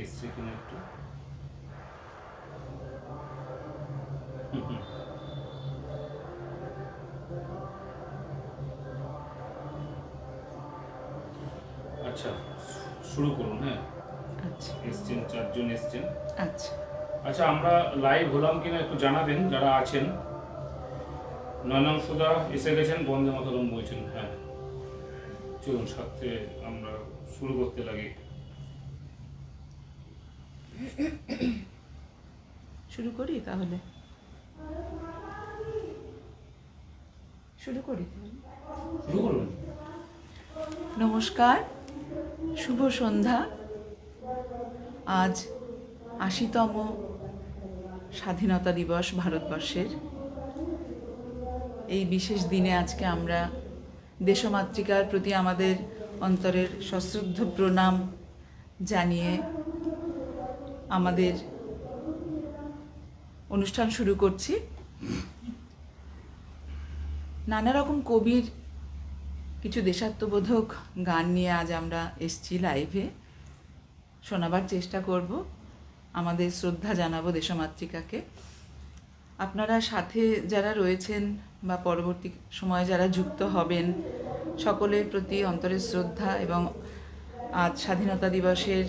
এসছে কিনা একটু আচ্ছা শুরু করুন। হ্যাঁ, আচ্ছা এসছেন, 4 জন এসছেন। আচ্ছা আচ্ছা, আমরা লাইভ হলাম কিনা একটু জানাবেন যারা আছেন। নয়নাম সুধা এসে গেছেন, বন্দে মাতরম বলছেন। হ্যাঁ, চলুন সাথে আমরা শুরু করতে লাগি। শুরু করি তাহলে শুরু করি শুরু করুন। নমস্কার, শুভ সন্ধ্যা। আজ ৮০তম স্বাধীনতা দিবস ভারতবর্ষের। এই বিশেষ দিনে আজকে আমরা দেশমাতৃকার প্রতি আমাদের অন্তরের সশ্রদ্ধ প্রণাম জানিয়ে আমাদের অনুষ্ঠান শুরু করছি। নানা রকম কবির কিছু দেশাত্মবোধক গান নিয়ে আজ আমরা এসছি লাইভে, শোনাবার চেষ্টা করব, আমাদের শ্রদ্ধা জানাবো দেশমাতৃকাকে। আপনারা সাথে যারা রয়েছেন বা পরবর্তী সময়ে যারা যুক্ত হবেন, সকলের প্রতি অন্তরের শ্রদ্ধা এবং আজ স্বাধীনতা দিবসের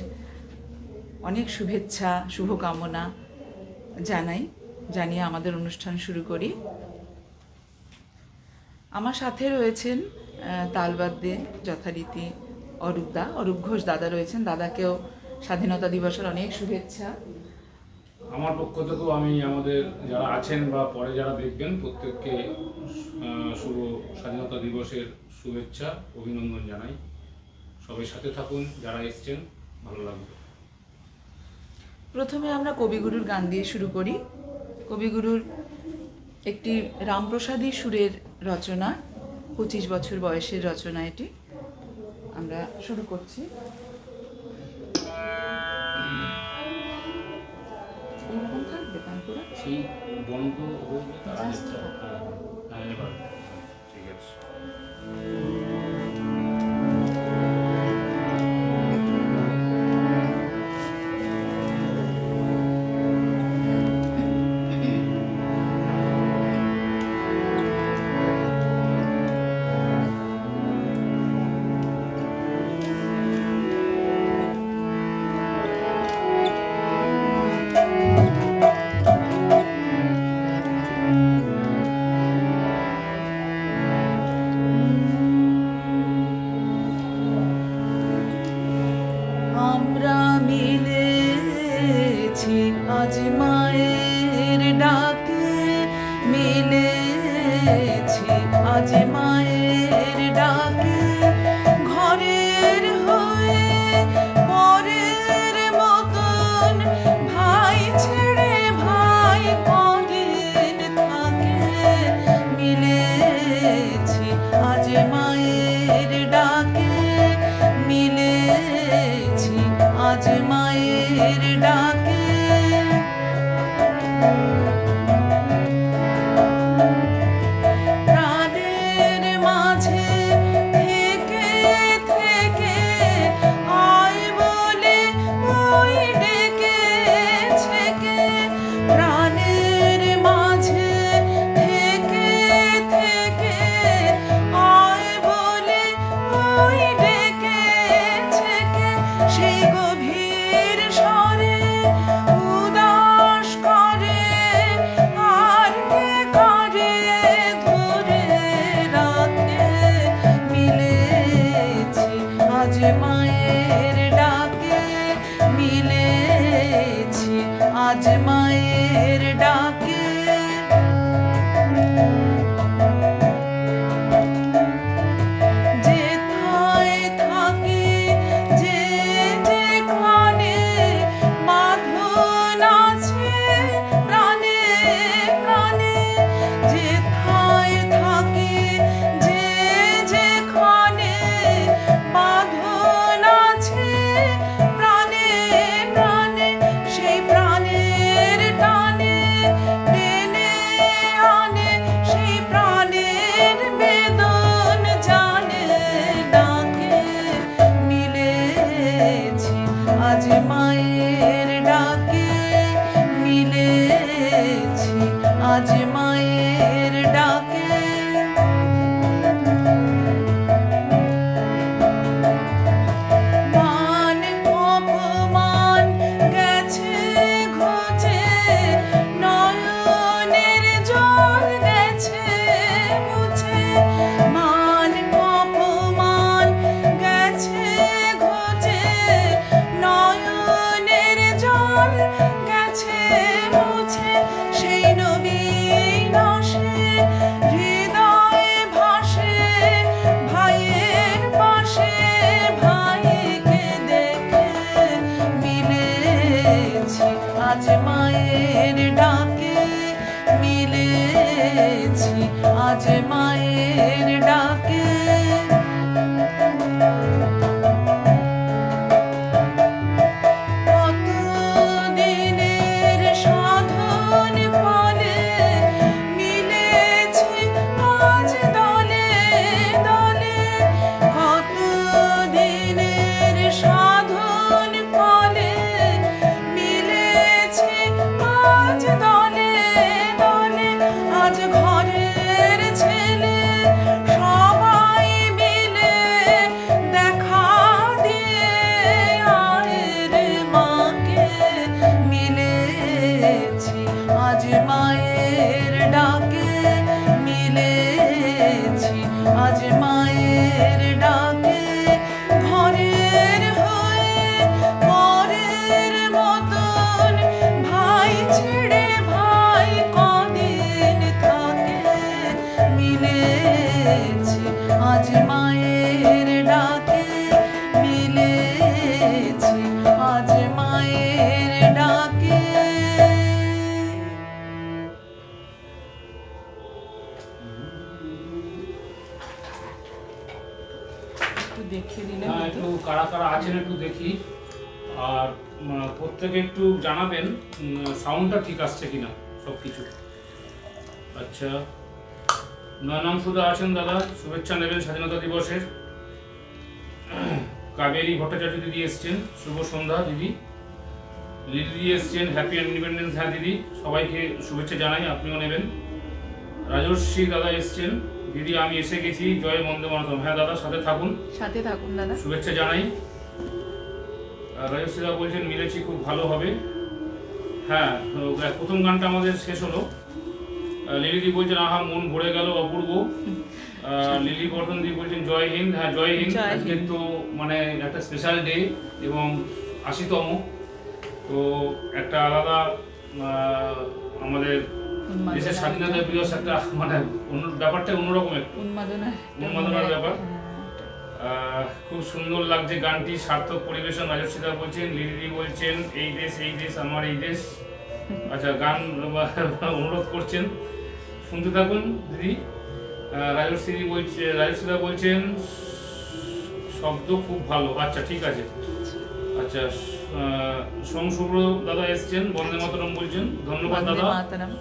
অনেক শুভেচ্ছা শুভকামনা জানিয়ে আমাদের অনুষ্ঠান শুরু করি। আমার সাথে রয়েছেন তালবাদ্যে যথারীতি অরূপ ঘোষ দাদা রয়েছেন। দাদাকেও স্বাধীনতা দিবসের অনেক শুভেচ্ছা। আমার পক্ষ থেকেও আমি আমাদের যারা আছেন বা পরে যারা দেখবেন প্রত্যেককে শুভ স্বাধীনতা দিবসের শুভেচ্ছা অভিনন্দন জানাই। সবাই সাথে থাকুন, যারা এসছেন, ভালো লাগবে। প্রথমে আমরা কবিগুরুর গান দিয়ে শুরু করি। কবিগুরুর একটি রামপ্রসাদী সুরের রচনা, 25 বছর বয়সের রচনা এটি। আমরা শুরু করছি। এইরকম থাকবে তানপুরা? সেই বন্ধ হয়ে গেলে তারা হ্যাঁ এবার ঠিক আছে। আমরা মিলেছি আজ মায়ের ডাকে, মিলেছি আজ মায়ের ডাকে, ঘরের হয়ে পরের মতন, ভাই ছেড়ে ভাই কদিন থাকে, মিলেছি আজ মায়ের ডাকে, মিলেছি আজ মায়ের ডাকে। প্রাণের মাঝে থেকে থেকে আয় বলে ওই ডেকেছে কে, প্রাণের মাঝে থেকে থেকে আয় বলে ওই ডেকেছে কে, সেই গভীর স্বরে উদাস করে আর কে করে ধরে রাখে, মিলেছি আজ মায়ের ডাকে, মিলেছি আজ মায়ের ডাকে। যেথায় থাকি যে যেখানে বাঁধন আছে প্রাণে প্রাণে, যেথায় থাকি যে যেখানে বাঁধন আছে প্রাণে প্রাণে, সেই প্রাণের মায়ের ডাকে মিলেছি, আজ মায়ের ডাকে। মান অপমান গেছে ঘুচে, নয়নের জল গেছে মুছে। মান অপমান গেছে ঘুচে, নয়নের জল গেছে মুছে। সেই নবীন আসে হৃদয়ে ভাসে, ভাইয়ের পাশে ভাইকে দেখে মিলেছি, আজ মায়ের ডাকে মিলেছি, আজ মায়ের ডাকে। কত দিনের সাধন ফলে মিলেছি আজ দলে দলে। কত দিনের সাধন ফলে মিলেছি আজ দলে দলে। আজ ঘরের ছেলে সবাই মিলে দেখা দিয়ে আয়ের মাকে মিলেছি, আজ মায়ের ডাকে মিলেছি, আজ মায়ের ডাকে। ঘরের হয়ে পরের মতন ভাই ছেড়ে ভাই কদিন থাকে মিলেছি, আজ মায়ের ডাকে মিলেছি, আজ মায়ের ডাকে। একটু দেখে দিলে হ্যাঁ, একটু কারা কারা আছেন একটু দেখি। আর প্রত্যেকে একটু জানাবেন সাউন্ডটা ঠিক আসছে কিনা সব কিছু। আচ্ছা, নয়নাম সুদা আছেন দাদা, শুভেচ্ছা নেবেন স্বাধীনতা দিবসের। কাবেরী ভট্টাচার্য দিদি এসছেন, শুভ সন্ধ্যা দিদি। লিলি দিদি এসছেন, হ্যাপি ইন্ডিপেন্ডেন্স। হ্যাঁ দিদি, সবাইকে শুভেচ্ছা জানাই, আপনিও নেবেন। রাজশ্রী দাদা এসছেন, দিদি আমি এসে গেছি, জয় বন্দে মাতরম। হ্যাঁ দাদা, সাথে থাকুন দাদা, শুভেচ্ছা জানাই। রাজশ্রী দাদা বলছেন মিলেছি, খুব ভালো হবে। হ্যাঁ, প্রথম গানটা আমাদের শেষ হলো। লিলিদি বলছেন আহা মন ভরে গেল, অপূর্ব। লিলি বর্ধন দি বলছেন জয় হিন্দ। হ্যাঁ, জয় হিন্দ। আজকে তো মানে একটা স্পেশাল ডে এবং ৮০তম, তো একটা আলাদা আমাদের দেশের স্বাধীনতা দিবস, একটা মানে অন্য ব্যাপারটা অন্যরকম, একটু উন্মাদনার ব্যাপার। খুব সুন্দর লাগছে গানটি, সার্থক পরিবেশন। রাজস্বীদা বলছেন, লিলি বলছেন এই দেশ আমার এই দেশ। আচ্ছা, গান অনুরোধ করছেন, শুনতে থাকুন দিদি। রাজস্বীদা বলছেন শব্দ খুব ভালো। আচ্ছা, ঠিক আছে। আচ্ছা, শুভ্র দাদা এসছেন, বন্দে মাতরম বলছেন। ধন্যবাদ দাদা,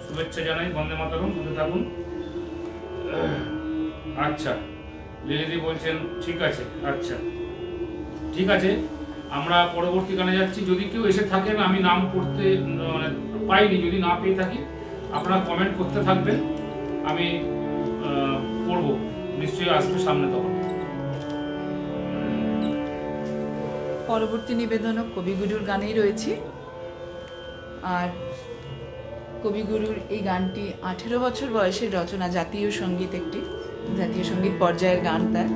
শুভেচ্ছা জানাই, বন্দে মাতরম, শুনতে থাকুন। আচ্ছা, লিলিদি বলছেন ঠিক আছে। আচ্ছা, ঠিক আছে, আমরা পরবর্তী গানে যাচ্ছি। যদি কেউ এসে থাকেন, আমি নাম পড়তে মানে পাইনি, যদি না পেয়ে থাকি আপনারা কমেন্ট করতে থাকবেন, আমি পড়ব, নিশ্চয়ই আসবে সামনে। তখন পরবর্তী নিবেদনও কবিগুরুর গানেই রয়েছি। আর কবিগুরুর এই গানটি 18 বছর বয়সের রচনা, জাতীয় সঙ্গীত, একটি জাতীয় সঙ্গীত পর্যায়ের গান তার।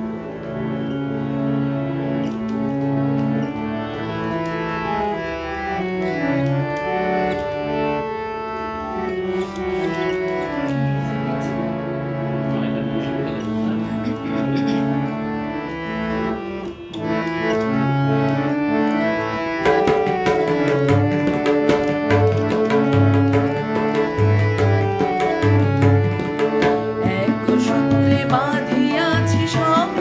এক সূত্রে বাঁধিয়াছি সব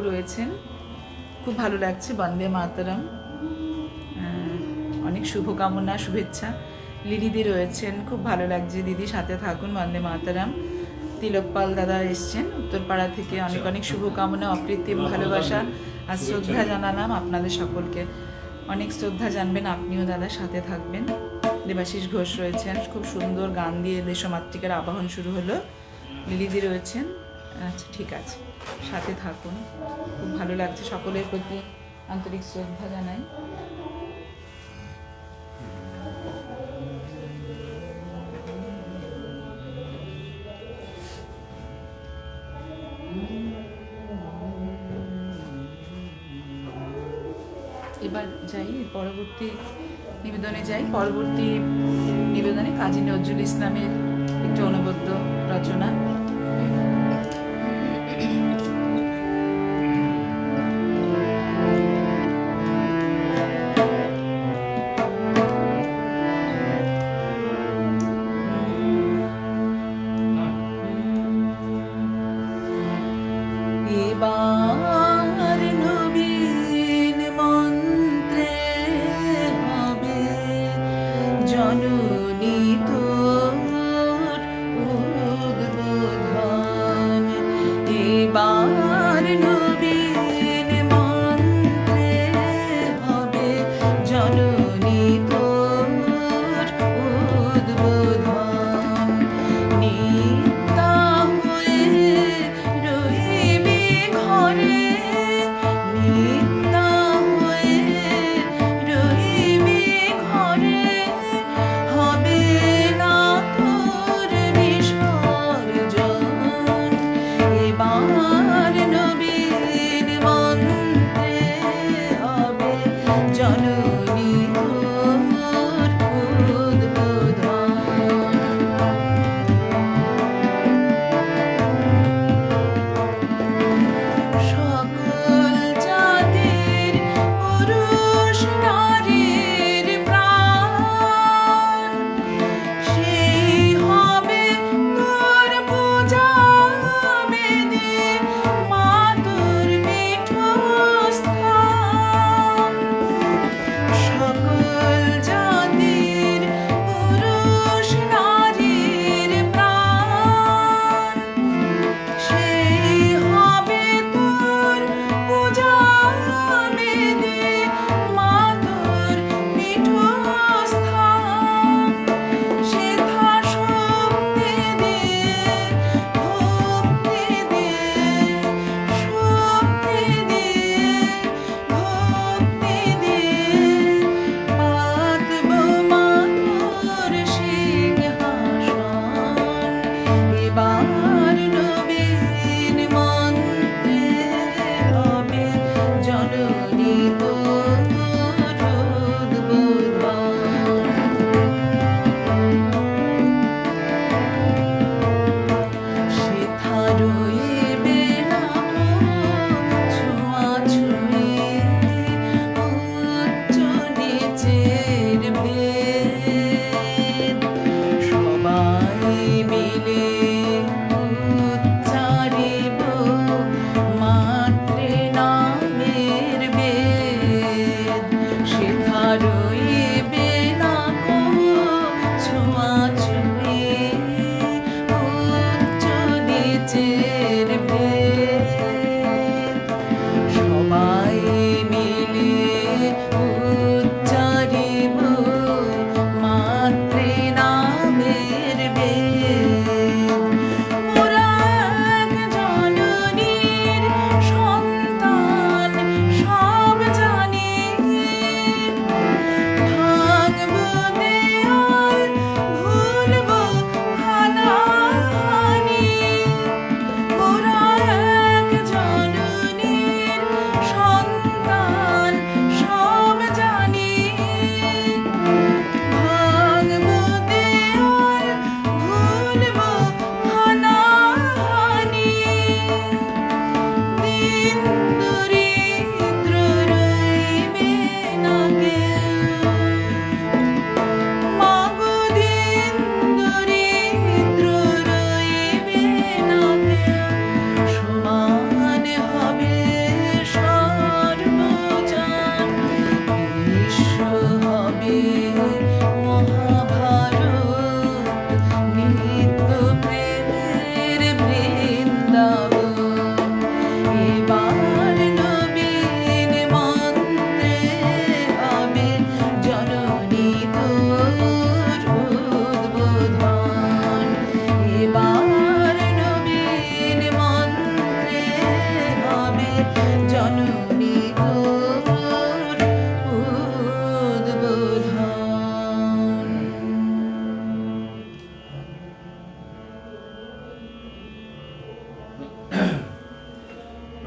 রয়েছেন, খুব ভালো লাগছে। বন্দে মাতরম, অনেক শুভকামনা, শুভেচ্ছা। লিলিদি রয়েছেন, খুব ভালো লাগছে দিদি, সাথে থাকুন, বন্দে মাতরম। তিলকপাল দাদা এসছেন উত্তরপাড়া থেকে, অনেক অনেক শুভকামনা, অকৃত্রিম ভালোবাসা আর শ্রদ্ধা জানালাম আপনাদের সকলকে। অনেক শ্রদ্ধা জানবেন আপনিও দাদা, সাথে থাকবেন। দেবাশিস ঘোষ রয়েছেন, খুব সুন্দর গান দিয়ে দেশমাতৃকার আবাহন শুরু হলো। লিলিদি রয়েছেন, আচ্ছা ঠিক আছে, সাথে থাকুন, খুব ভালো লাগছে। সকলের প্রতি আন্তরিক শ্রদ্ধা জানাই। এবার যাই পরবর্তী নিবেদনে যাই। পরবর্তী নিবেদনে কাজী নজরুল ইসলামের একটি অনবদ্য রচনা। এবার নবীন মন্ত্রে হবে জননী তোর উদ্বোধন।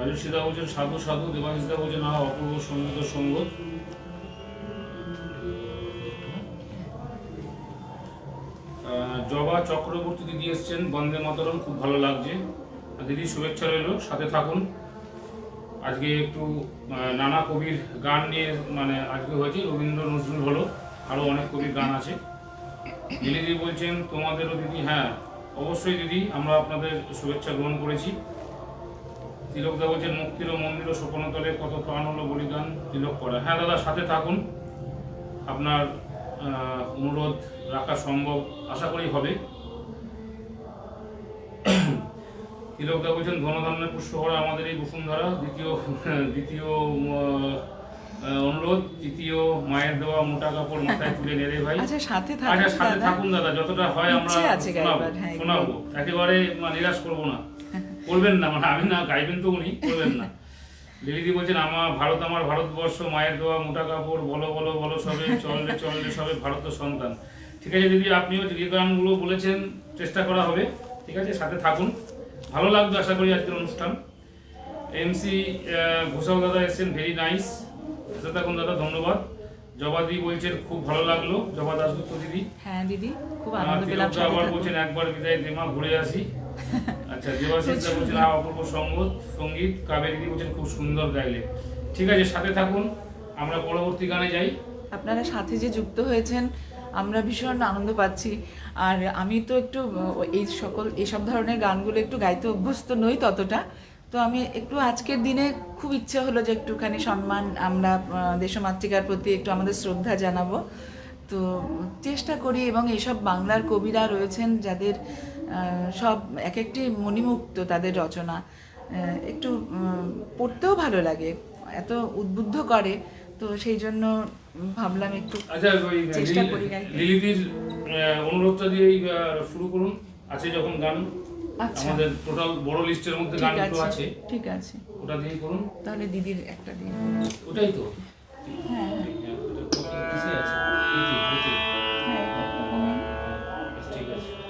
রাজস্বীদা বলছেন সাধু সাধু, দেবাশিসদা বলছেন অপূর্ব সঙ্গীত ও সঙ্গত। জবা চক্রবর্তী দিদি এসছেন, বন্দে মাতরম, খুব ভালো লাগছে। দিদি শুভেচ্ছা রইল, সাথে থাকুন। আজকে একটু নানা কবির গান নিয়ে আজকে হয়েছে, রবীন্দ্র নজরুল হলো, আরও অনেক কবির গান আছে। দিদি বলছেন তোমাদেরও দিদি, হ্যাঁ অবশ্যই দিদি, আমরা আপনাদের শুভেচ্ছা গ্রহণ করেছি। তিলকদা বলছেন মুক্তির ও মন্দির ও স্বপ্নতলে কত প্রাণ হলো বলিদান তিলক করা। হ্যাঁ দাদা, সাথে থাকুন, আপনার অনুরোধ রাখা সম্ভব আশা করি হবে। তিলকদা বলছেন ধনধান্যের পুষ্পভরা আমাদের এই বসুন্ধরা, দ্বিতীয় অনুরোধ, তৃতীয় মায়ের দেওয়া মোটা কাপড় মাথায় তুলে নেড়ে ভাই। আচ্ছা সাথে থাকুন দাদা, যতটা হয় আমরা শোনাবো, একেবারে নিরাশ করবো না, করবেন না, আমি না গাইবেন তো উনি, করবেন না। লিলিদি বলছেন ভারত আমার ভারতবর্ষ, মায়ের দেওয়া মোটা কাপড়, বলো বলো বলো সবে, চললে চললে সবে ভারত সন্তান। ঠিক আছে দিদি, আপনিও যে গানগুলো বলেছেন চেষ্টা করা হবে, ঠিক আছে, সাথে থাকুন, ভালো লাগবে আশা করি আজকের অনুষ্ঠান। এমসি ঘোষাল দাদা এসেছেন, ভেরি নাইস, সাথে থাকুন দাদা, ধন্যবাদ। জবা দিদি বলছেন খুব ভালো লাগলো, জবা দাসগুপ্ত দিদি। হ্যাঁ দিদি, খুব আনন্দ পেলাম। আবার বলছেন একবার বিদায় দেমা, ঘুরে আসি। আচ্ছা, দেবাশিসদা বলছেন অপূর্ব সঙ্গীত। কাবেরী দিদি বলছেন খুব সুন্দর গাইলে। ঠিক আছে, সাথে থাকুন, আমরা পরবর্তী গানে যাই। আপনারা সাথে যে যুক্ত হয়েছেন, আমরা ভীষণ আনন্দ পাচ্ছি। আর আমি তো একটু এইসব ধরনের গানগুলো একটু গাইতে অভ্যস্ত নই ততটা, তো আমি একটু আজকের দিনে খুব ইচ্ছে হলো যে একটুখানি সম্মান, আমরা দেশমাতৃকার প্রতি একটু আমাদের শ্রদ্ধা জানাবো, তো চেষ্টা করি। এবং এইসব বাংলার কবিরা রয়েছেন যাদের সব এক একটি মণিমুক্ত, তাদের রচনা একটু পড়তেও ভালো লাগে, এত উদ্বুদ্ধ করে, তো সেই জন্য ভাবলাম একটু চেষ্টা করি। লিলিদির অনুরোধটা দিয়ে শুরু করুন, আছে যখন গান, আমাদের টোটাল বড় লিস্টের মধ্যে গানগুলো আছে, ঠিক আছে, ওটা দিয়ে করুন। তাহলে দিদির একটা দিয়ে, ওটাই তো, হ্যাঁ কিসে আছে, হ্যাঁ ঠিক আছে, ঠিক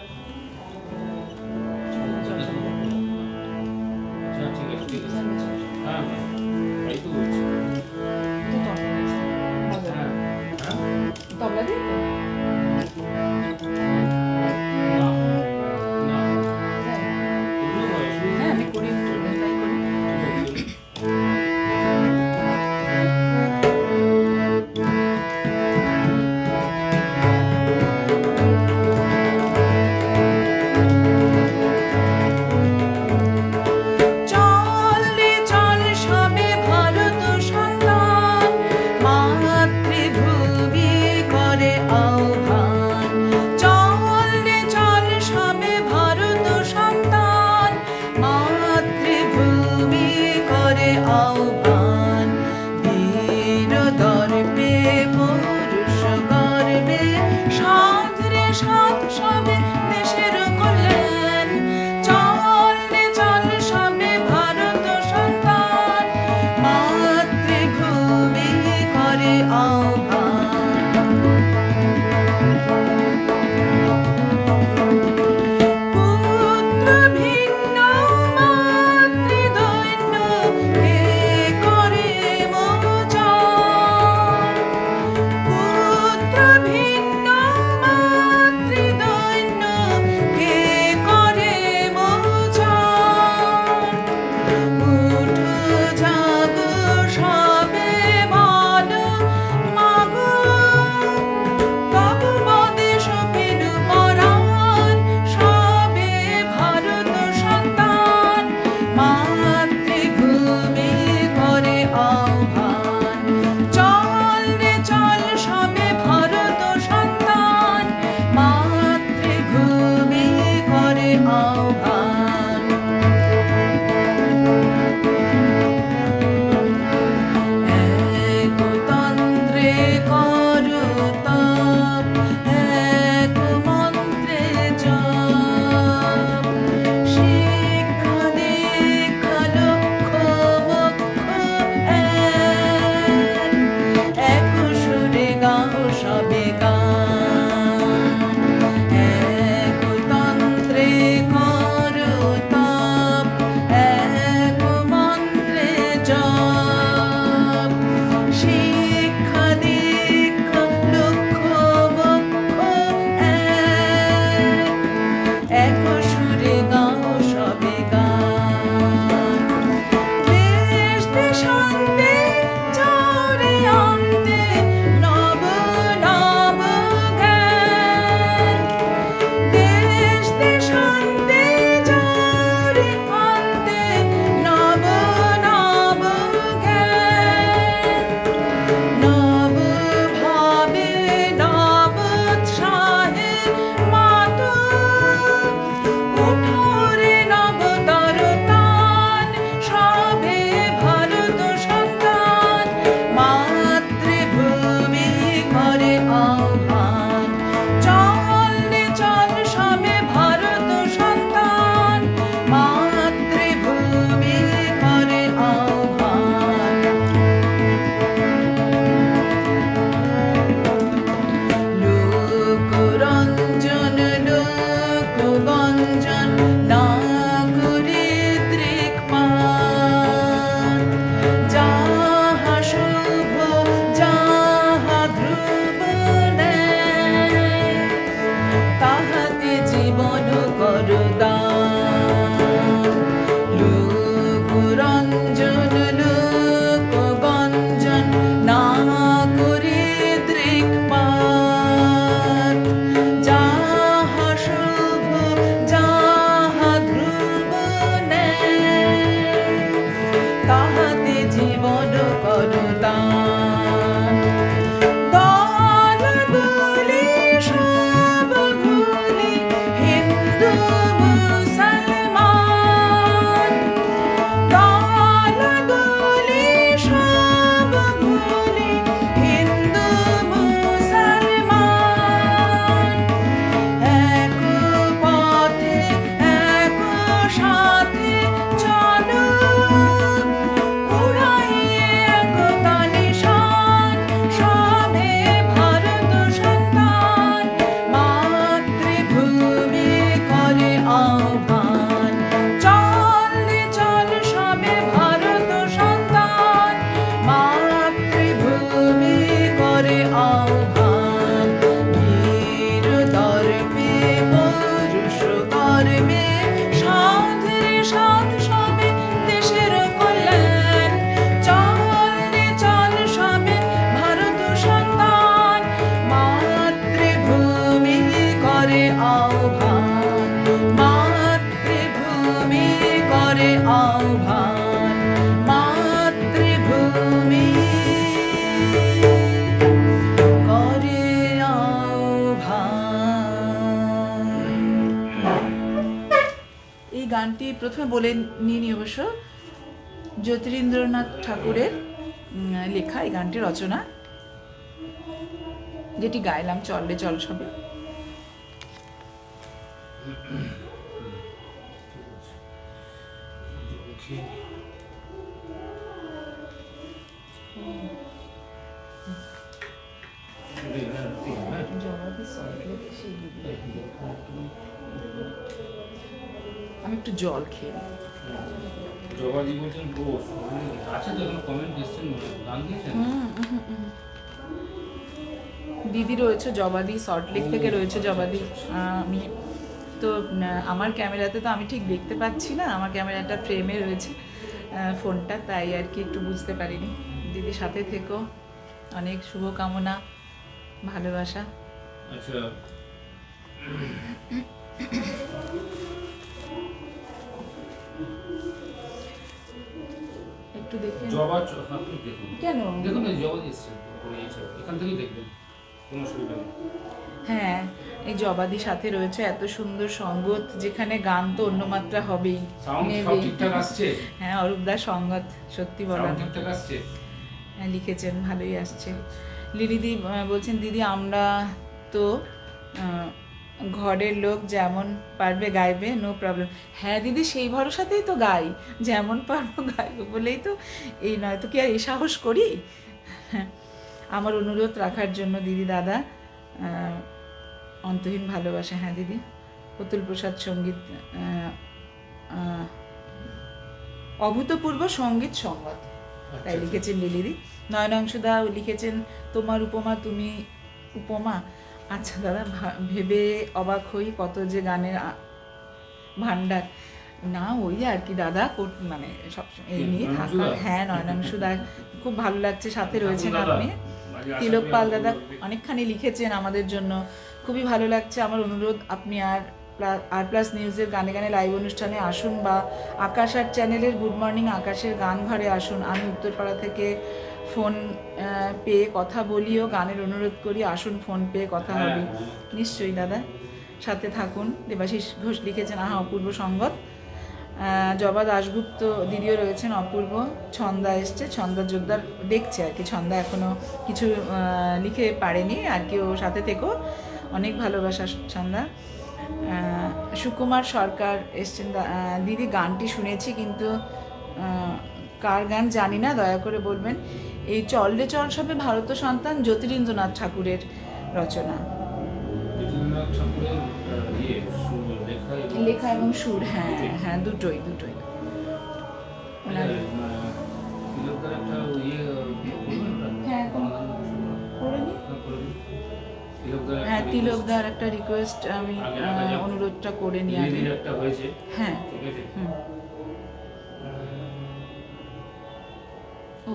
আছে, ঠিক আছে, হ্যাঁ তাই তো বলছি, তবলা দিয়ে আমি করি, তাই করি। আহ্বান, মাতৃভূমি করে আহ্বান, মাতৃভূমি করে আহ্বান। এই গানটি প্রথমে বলে নিয়ে অবশ্য জ্যোতিরিন্দ্রনাথ ঠাকুরের লেখা এই গানটি রচনা, যেটি গাইলাম চললে চল সবে। আমি একটু জল খেয়ে নিই। জবাদি বলছেন আছে তো কোনো কমেন্ট দিচ্ছেন, গান দিয়েছেন? দিদি রয়েছে জবাদি, সল্টলেক থেকে রয়েছে জবাদি। আমি তো আমার ক্যামেরাতে তো আমি ঠিক দেখতে পাচ্ছি না, আমার ক্যামেরাটা ফ্রেমে রয়েছে ফোনটা, তাই আর কি একটু বুঝতে পারিনি। দিদি সাথে থেকো, অনেক শুভকামনা, ভালোবাসা। আচ্ছা, একটু দেখে জবা আপনি দেখুন, কেন দেখুন এই জবা দিচ্ছে এখান থেকেই দেখবেন, কোনো অসুবিধা নেই। হ্যাঁ, এই জবাদির সাথে রয়েছে এত সুন্দর সঙ্গত, যেখানে গান তো অন্য মাত্রা হবেই, সাউন্ড সব ঠিকঠাক আসছে? হ্যাঁ, অরূপদার সঙ্গত সত্যি বলা সাউন্ড ঠিকঠাক আসছে? হ্যাঁ, লিখেছেন, ভালোই আসছে। লিলিদি বলছেন দিদি আমরা তো ঘরের লোক, যেমন পারবে গাইবে, নো প্রবলেম। হ্যাঁ দিদি, সেই ভরসাতেই তো গাই, যেমন পারবো গাইবো বলেই তো, এই নয় তো কি আর এই সাহস করি। আমার অনুরোধ রাখার জন্য দিদি দাদা, অন্তহীন ভালোবাসা। হ্যাঁ দিদি, অতুল প্রসাদ সঙ্গীত, অভূতপূর্ব সঙ্গীত সংবাদ, তাই লিখেছেন লিলিদি। নয়নাংশুদা লিখেছেন তোমার উপমা তুমি উপমা। আচ্ছা দাদা, ভেবে অবাক হই কত যে গানের ভান্ডার। না ওই আর কি দাদা, মানে সবসময় এই নিয়ে থাকা। হ্যাঁ, নয়নাংশুদা খুব ভালো লাগছে, সাথে রয়েছেন আপনি। তিলক পাল দাদা অনেকখানি লিখেছেন আমাদের জন্য, খুবই ভালো লাগছে। আমার অনুরোধ, আপনি আর প্লাস নিউজের গানে গানে লাইভ অনুষ্ঠানে আসুন, বা আকাশ আর চ্যানেলের গুড মর্নিং আকাশের গান ঘরে আসুন। আমি উত্তরপাড়া থেকে ফোন পেয়ে কথা বলিও, গানের অনুরোধ করি, আসুন, ফোন পেয়ে কথা হবে। নিশ্চয়ই দাদা, সাথে থাকুন। দেবাশিস ঘোষ লিখেছেন আহা অপূর্ব সঙ্গত। জবা দাশগুপ্ত দিদিও রয়েছেন, অপূর্ব। ছন্দা এসছে, ছন্দা জোরদার দেখছে আর কি, ছন্দা এখনও কিছু লিখে পারেনি আর কি, ও সাথে থেকো, অনেক ভালোবাসা ছন্দা। সুকুমার সরকার এসছেন, দিদি গানটি শুনেছি কিন্তু কার গান জানি না, দয়া করে বলবেন। এই চল রে চল সবে ভারত সন্তান জ্যোতিরিন্দ্রনাথ ঠাকুরের রচনা, লেখা এবং সুর। হ্যাঁ হ্যাঁ, দুটোই। হ্যাঁ, করে নি। হ্যাঁ, তিলকদার একটা রিকোয়েস্ট, আমি অনুরোধটা করে নিই আগে। হ্যাঁ, হুম। ও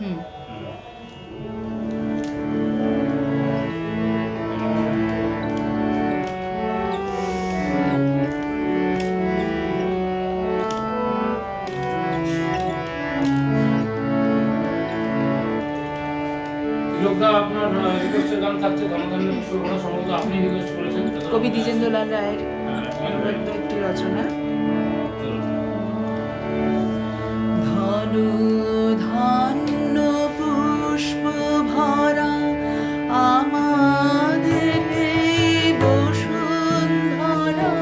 হুম। আপনার রিকোয়েস্টের গান থাকছে, ধনধান্য পুষ্পকরা সম্ভবত আপনি রিকোয়েস্ট করেছেন, কবি দ্বিজেন্দ্রলাল রায়ের অনুবাদিত একটি রচনা। ধনু ধান্য পুষ্প ভরা আমাদের বসুন্ধরা,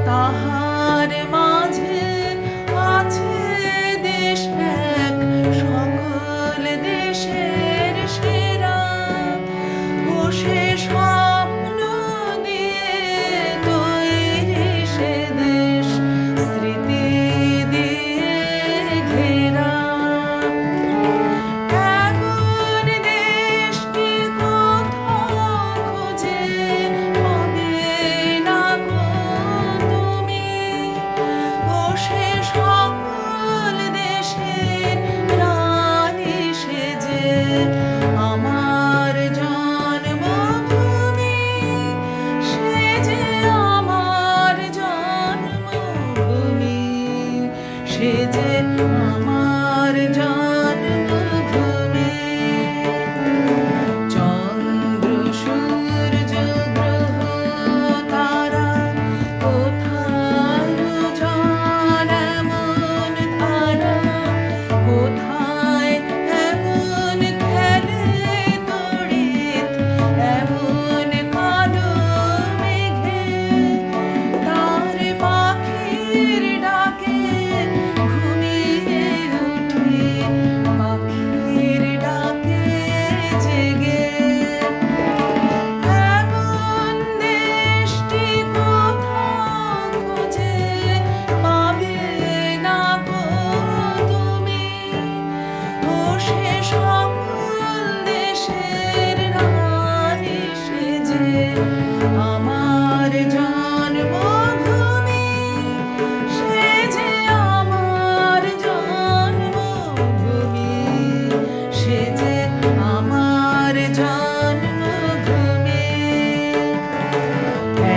তাহার মাঝে আছে দেশ এক, সকল দেশের সেরা। বসে স্বপ্ন দিয়ে তৈরি সে দেশ, স্মৃতি দিয়ে ঘেরা।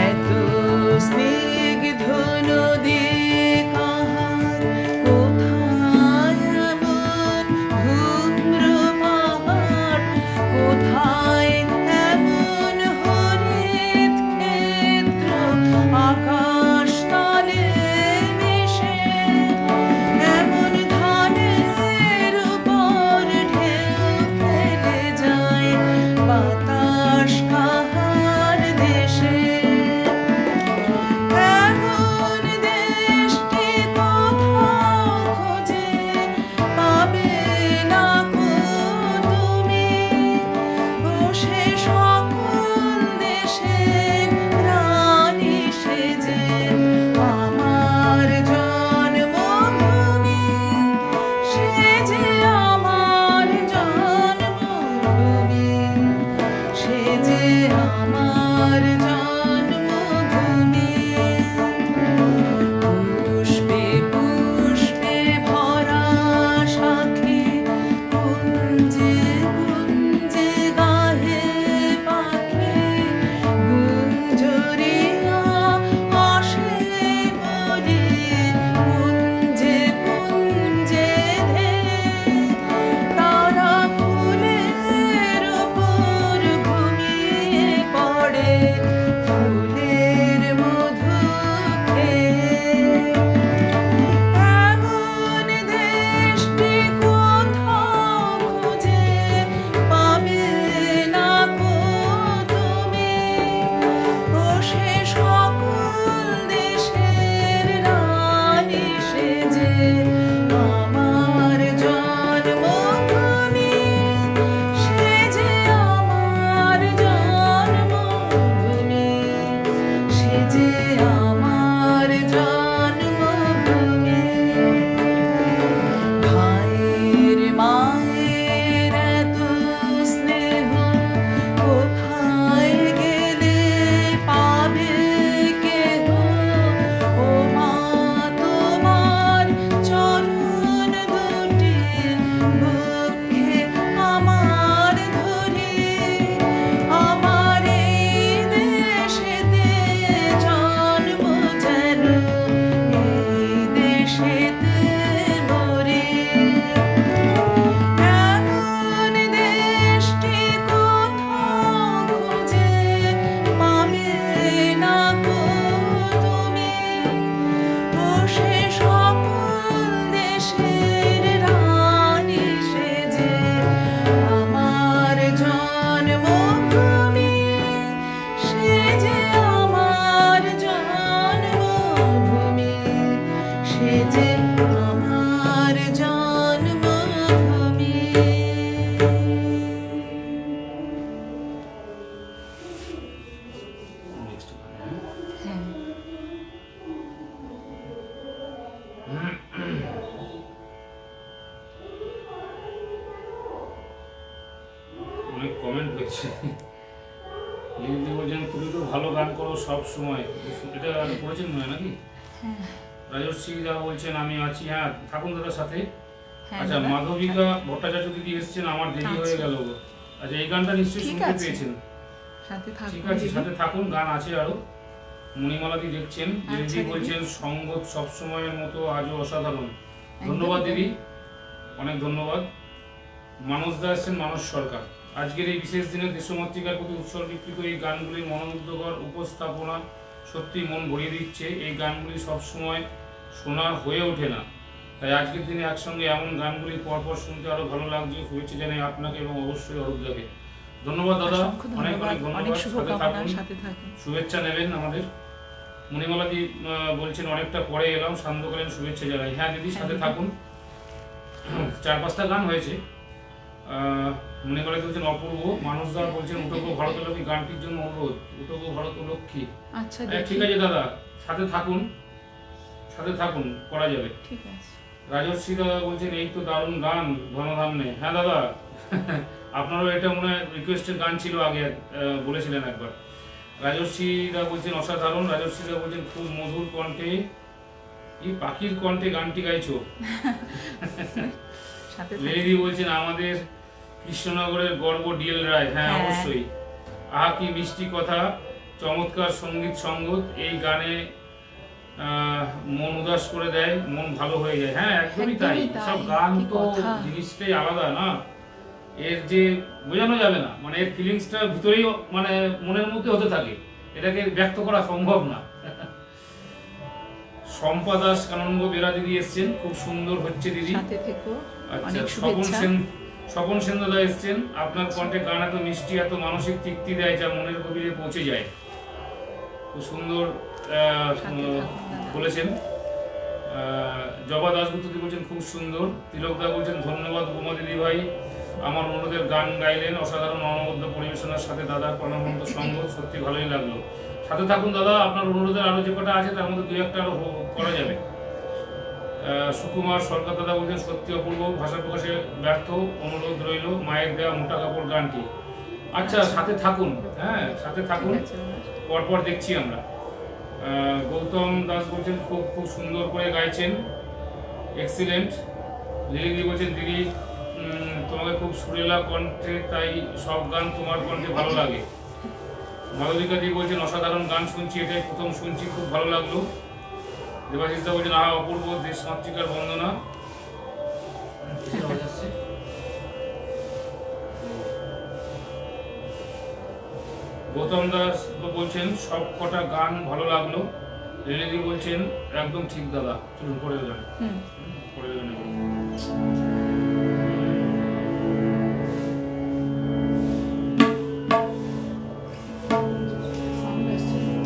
এত স্নিগ্ধ নদী কাহার, কোথায় এমন ধূম্র পাহাড়, কোথায় এমন হরিত ক্ষেত্র, আকাশ তলে মিশে এমন ধানের উপর ঢেউ ফেলে যায় বাতাস কাহার দেশে। এমন দেশটি কোথাও খুঁজে পাবে না কো তুমি, বসে সকল দেশের রানী সেজে আমার জন্মভূমি, সেজে আমার জন্মভূমি, সেজে আমার জন্মভূমি। পুষ্পে পুষ্পে ভরা সাথী, কুঞ্জে কুঞ্জে গাহে পাখি, গুঞ্জরিয়া আসে বলে কুঞ্জে কুঞ্জে ধেয়ে, তারা ফুলের উপর ঘুমিয়ে পড়ে ফুলের মধু খেয়ে। এমন দেশটি কোথাও খুঁজে পাবে না কো তুমি, বসে সকল দেশের রানী সেজে আমার জন্মভূমি, সেজে আমার জন্মভূমি, সেজে আমার জন্মভূমি। ভাইয়ের মায়ের এত স্নেহ, কোথায় গেলে পাবে কেহ, ও মা তোমার চরণ দুটি বক্ষে আমার ধরি, আমার এই দেশেতে জন্ম যেন এই দেশেতে মরি। এমন দেশটি কোথাও খুঁজে পাবে না কো তুমি, বসে সকল দেশের রানী সেজে আমার জন্মভূমি, সেজে আমার জন্মভূমি, সেজে আমার জন্মভূমি। নেক্সট হ্যাঁ, অনেক কমেন্ট হয়েছে। লিলি বলছেন তুমি তো ভালো গান করো সব সময়, এটা গান করেছেন মনে হয় নাকি? রাজর্ষি দা বলছেন আমি আছি, হ্যাঁ থাকুন দাদার সাথে। হ্যাঁ আচ্ছা দাদা। মাধবিকা ভট্টাচার্য দিদি এসেছেন, আমার দেরি হয়ে গেল গো। আচ্ছা এই গানটা নিশ্চয়ই ঠিক শুনতে আছে। পেয়েছেন। সাথে ঠিক থাকুন আছে দিদি। সাথে থাকুন, গান আছে আরো। মণিমালাদি দেখছেন, আচ্ছা দিদি দিদি। বলছেন সঙ্গত সবসময়ের মতো আজও অসাধারণ। ধন্যবাদ দিদি, অনেক ধন্যবাদ। মানস দা এসছেন, মানস সরকার। আজকের এই বিশেষ দিনে দেশমাতৃকার প্রতি উৎসর্গীকৃত এই গানগুলির মনোমুগ্ধকর উপস্থাপনা সত্যি মন ভরিয়ে দিচ্ছে। এই গানগুলি সবসময় শোনা হয়ে ওঠে না, তাই আজকের দিনে একসঙ্গে এমন গানগুলি পরপর শুনতে আরো ভালো লাগছে। শুভেচ্ছা জানাই আপনাকে এবং অবশ্যই অরূপদাকে। ধন্যবাদ দাদা, অসংখ্য অনেক ধন্যবাদ, অনেক অনেক ধন্যবাদ। সাথে শুভকামনা, থাকুন, সাথে থাকুন। শুভেচ্ছা নেবেন আমাদের। মণিমালাদি বলছেন অনেকটা পরে এলাম, সান্ধ্যকালীন শুভেচ্ছা জানাই। হ্যাঁ দিদি সাথে থাকুন। 4-5টা গান হয়েছে। মণিমালাদি বলছেন অপূর্ব। মানুষ দা বলছেন উঠবো ভারতলক্ষ্মী গানটির জন্য অনুরোধ, উঠবো ভারতলক্ষ্মী। আচ্ছা ঠিক আছে দাদা, সাথে থাকুন, সাথে থাকুন, করা যাবে। ঠিক আছে। রাজর্ষি দাদা বলছেন এই তো দারুণ গান ধনধান্যে। হ্যাঁ দাদা, আপনারও এটা মনে হয় রিকোয়েস্টের গান ছিল, আগে বলেছিলেন একবার। রাজর্ষি দা বলছেন অসাধারণ। রাজর্ষি দা বলছেন খুব মধুর কণ্ঠে, এই পাখির কণ্ঠে গানটি গাইছো। লেডি বলছেন আমাদের কৃষ্ণনগরের গর্ব ডিএল রায়। হ্যাঁ অবশ্যই। আহা কি মিষ্টি কথা, চমৎকার সঙ্গীত সঙ্গত, এই গানে মন উদাস করে দেয়, মন ভালো হয়ে যায়। হ্যাঁ, একদমই তাই। একদমই তাই, সব গান কি তো কথা। জিনিসটাই আলাদা না, এর যে বোঝানো যাবে না, মানে এর ফিলিংসটা ভিতরেই মানে মনের মধ্যে হতে থাকে, এটাকে ব্যক্ত করা সম্ভব না। শম্পা দাস কানন্দ বেরা দিদি এসছেন, খুব সুন্দর হচ্ছে দিদি। সাথে থেকো, আচ্ছা, অনেক স্বপন শুভেচ্ছা। সেন, স্বপন সেনদাদা এসছেন, আপনার কণ্ঠে গান এত মিষ্টি, এত মানসিক তৃপ্তি দেয় যা মনের গভীরে পৌঁছে যায়। খুব সুন্দর সাথে থাকুন দাদা। বলেছেন। জবা দাসগুপ্ত দিদি বলছেন খুব সুন্দর। তিলকদা বলছেন ধন্যবাদ উপমা দিদি ভাই, আমার অনুরোধের গান গাইলেন, অসাধারণ অনবদ্য পরিবেশনার সাথে দাদার প্রাণবন্ত সঙ্গ, সত্যি ভালোই লাগলো। সাথে থাকুন দাদা, আপনার অনুরোধের আরো যে কটা আছে তার মধ্যে দুই একটা আরো করা যাবে। সুকুমার সরকার দাদা বলছেন সত্যি অপূর্ব, ভাষা প্রকাশে ব্যর্থ, অনুরোধ রইল মায়ের দেওয়া মোটা কাপড় গানটি। আচ্ছা, সাথে থাকুন, হ্যাঁ সাথে থাকুন, ঠিক আছে দাদা। পরপর দেখছি আমরা। গৌতম দাস বলছেন খুব খুব সুন্দর করে গাইছেন, এক্সিলেন্ট। লিলি বলছেন দিদি তোমাকে খুব সুরেলা কণ্ঠে, তাই সব গান তোমার কণ্ঠে ভালো লাগে। মালবিকা দি বলছেন অসাধারণ গান শুনছি, এটাই প্রথম শুনছি, খুব ভালো লাগলো। দেবাশিস দা বলছেন আহা অপূর্ব, দেশ মাতৃকার বন্দনা। গৌতম দাস বলছেন সব কটা গান ভালো লাগলো। রিলিদি বলছেন একদম ঠিক দাদা, চলুন পরের গান। পরের গানে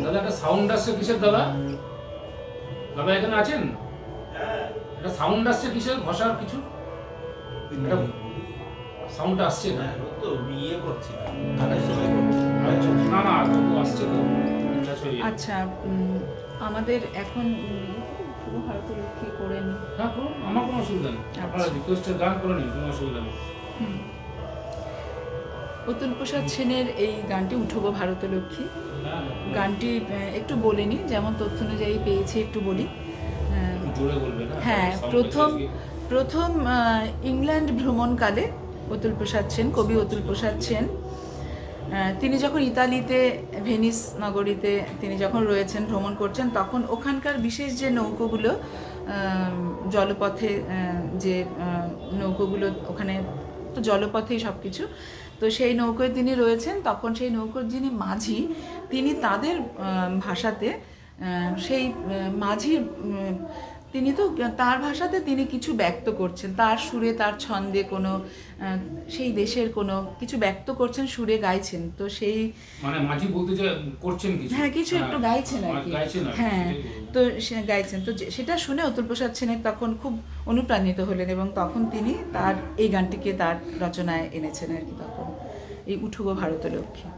দাদা একটা সাউন্ড আসছে কিসের দাদা? দাদা এখানে আছেন? একটা সাউন্ড আসছে কিসের, ঘষার কিছু একটা সাউন্ডটা আসছে না? তো বিয়ে করছি কাটার সময় করছি। আচ্ছা, না না তো আসছে তো। আচ্ছা, আমাদের এখন পুরো ভারতলক্ষ্মী করে নি। হ্যাঁ করুন, আমার কোনো অসুবিধা নেই, আপনারা রিকোয়েস্টের গান করে নিন, কোনো অসুবিধা নেই। অতুল প্রসাদ সেনের এই গানটি উঠবো ভারতলক্ষ্মী হ্যাঁ, গানটি একটু বলে নিই, যেমন তথ্য অনুযায়ী পেয়েছি একটু বলি। একটু জোরে বলবেন। হ্যাঁ, প্রথম ইংল্যান্ড ভ্রমণকালে অতুল প্রসাদ সেন, কবি অতুল প্রসাদ সেন, তিনি যখন ইতালিতে ভেনিস নগরীতে তিনি যখন রয়েছেন, ভ্রমণ করছেন, তখন ওখানকার বিশেষ যে নৌকোগুলো জলপথে, যে নৌকোগুলো ওখানে তো জলপথেই সব কিছু, তো সেই নৌকোয় তিনি রয়েছেন, তখন সেই নৌকোর যিনি মাঝি, তিনি তাদের ভাষাতে সেই মাঝির তিনি তো তার ভাষাতে তিনি কিছু ব্যক্ত করছেন, তার সুরে তার ছন্দে কোনো সেই দেশের কোনো কিছু ব্যক্ত করছেন, সুরে গাইছেন। তো সেই মানে মাঝি বলতে যে করছেন কিছু, হ্যাঁ কিছু একটু গাইছেন আর কি, হ্যাঁ তো গাইছেন। তো সেটা শুনে অতুল প্রসাদ সেনের তখন খুব অনুপ্রাণিত হলেন এবং তখন তিনি তার এই গানটিকে তার রচনায় এনেছেন আর কি, তখন এই উঠুগো ভারতলক্ষ্মী।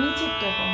নিচেরটা কম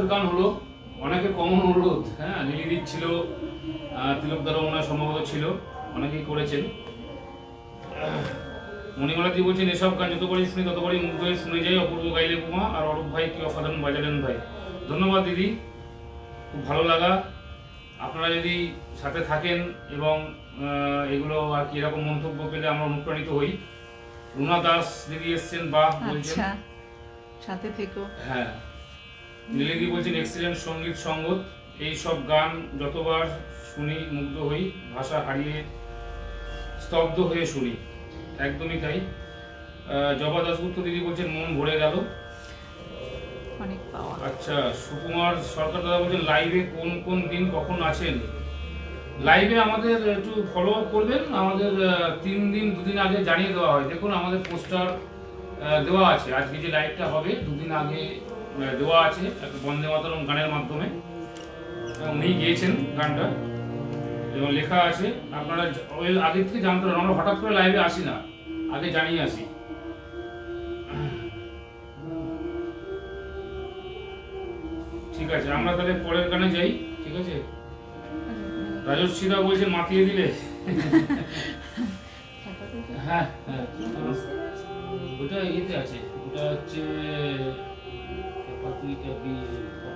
সুরের গান হলো অনেকের কমন অনুরোধ, হ্যাঁ, লিলিদির ছিল, তিলকদারও ওনার সম্ভবত ছিল, অনেকেই করেছেন। মণিমালাদি বলছেন এসব গান যতবারই শুনি ততবারই মুগ্ধ হয়ে শুনে যাই, অপূর্ব গাইলে বোমা, আর অরূপ ভাই কি অসাধারণ বাজালেন ভাই। ধন্যবাদ দিদি, খুব ভালো লাগা। আপনারা যদি সাথে থাকেন এবং এগুলো আর কি এরকম মন্তব্য পেলে আমরা অনুপ্রাণিত হই। রুনা দাস দিদি এসছেন, বা বলছেন আচ্ছা, সাথে থেকো। হ্যাঁ, নীলিদি বলছেন এক্সিলেন্ট সঙ্গীত সঙ্গত, এই সব গান যতবার শুনি মুগ্ধ হই, ভাষা হারিয়ে স্তব্ধ হয়ে শুনি। একদমই তাই। জবা দাশগুপ্ত দিদি বলছেন মন ভরে গেল। অনেক পাওয়া। আচ্ছা, সুকুমার সরকার দাদা বলছেন লাইভে কোন কোন দিন কখন আছেন? লাইভে আমাদের একটু ফলো করবেন, আমাদের 3 দিন 2 দিন আগে জানিয়ে দেওয়া হয়। দেখুন আমাদের পোস্টার দেওয়া আছে, আজকে যে লাইভটা হবে 2 দিন আগে দেওয়া আছে একটা বন্দে মাতরম গানের মাধ্যমে। উনি গিয়েছেন গানটা এবং লেখা আছে, আপনারা ওই আগে থেকে জানতে পারেন। আমরা হঠাৎ করে লাইভে আসি না, আগে জানিয়ে আসি। ঠিক আছে, আমরা তাহলে পরের গানে যাই। ঠিক আছে, রাজস্বীদা বলছেন মাতিয়ে দিলে। হ্যাঁ হ্যাঁ, ওটা ইয়েতে আছে, ওটা হচ্ছে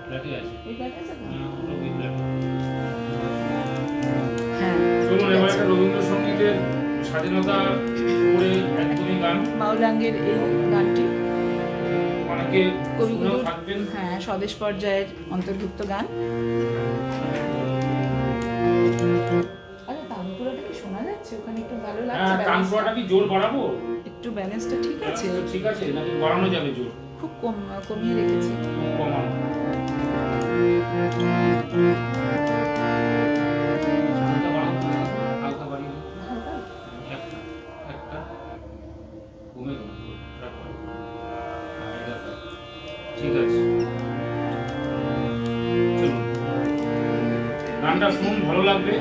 ফ্ল্যাটে আছে। হ্যাঁ, চলুন এবার একটা রবীন্দ্রসঙ্গীতের স্বাধীনতা করে একদমই গান, মাউলাঙ্গের এই গানটি অনেকে কবিগুরু, শুনেও থাকবেন। হ্যাঁ, স্বদেশ পর্যায়ের অন্তর্ভুক্ত গান। আরে তানপুরাটা কি শোনা যাচ্ছে? ওখানে একটু ভালো হ্যাঁ, লাগছে। টানপুরাটা কি জোর বাড়াবো? একটু ব্যালেন্সটা ঠিক আছে? ঠিক আছে, নাকি বাড়ানো যাবে জোর? খুব কমিয়ে রেখেছি। কমানো। হালকা বাড়িয়ে দিন। একটা কমে গেল। ঠিক আছে, চলুন গানটা শুনুন, ভালো লাগবে।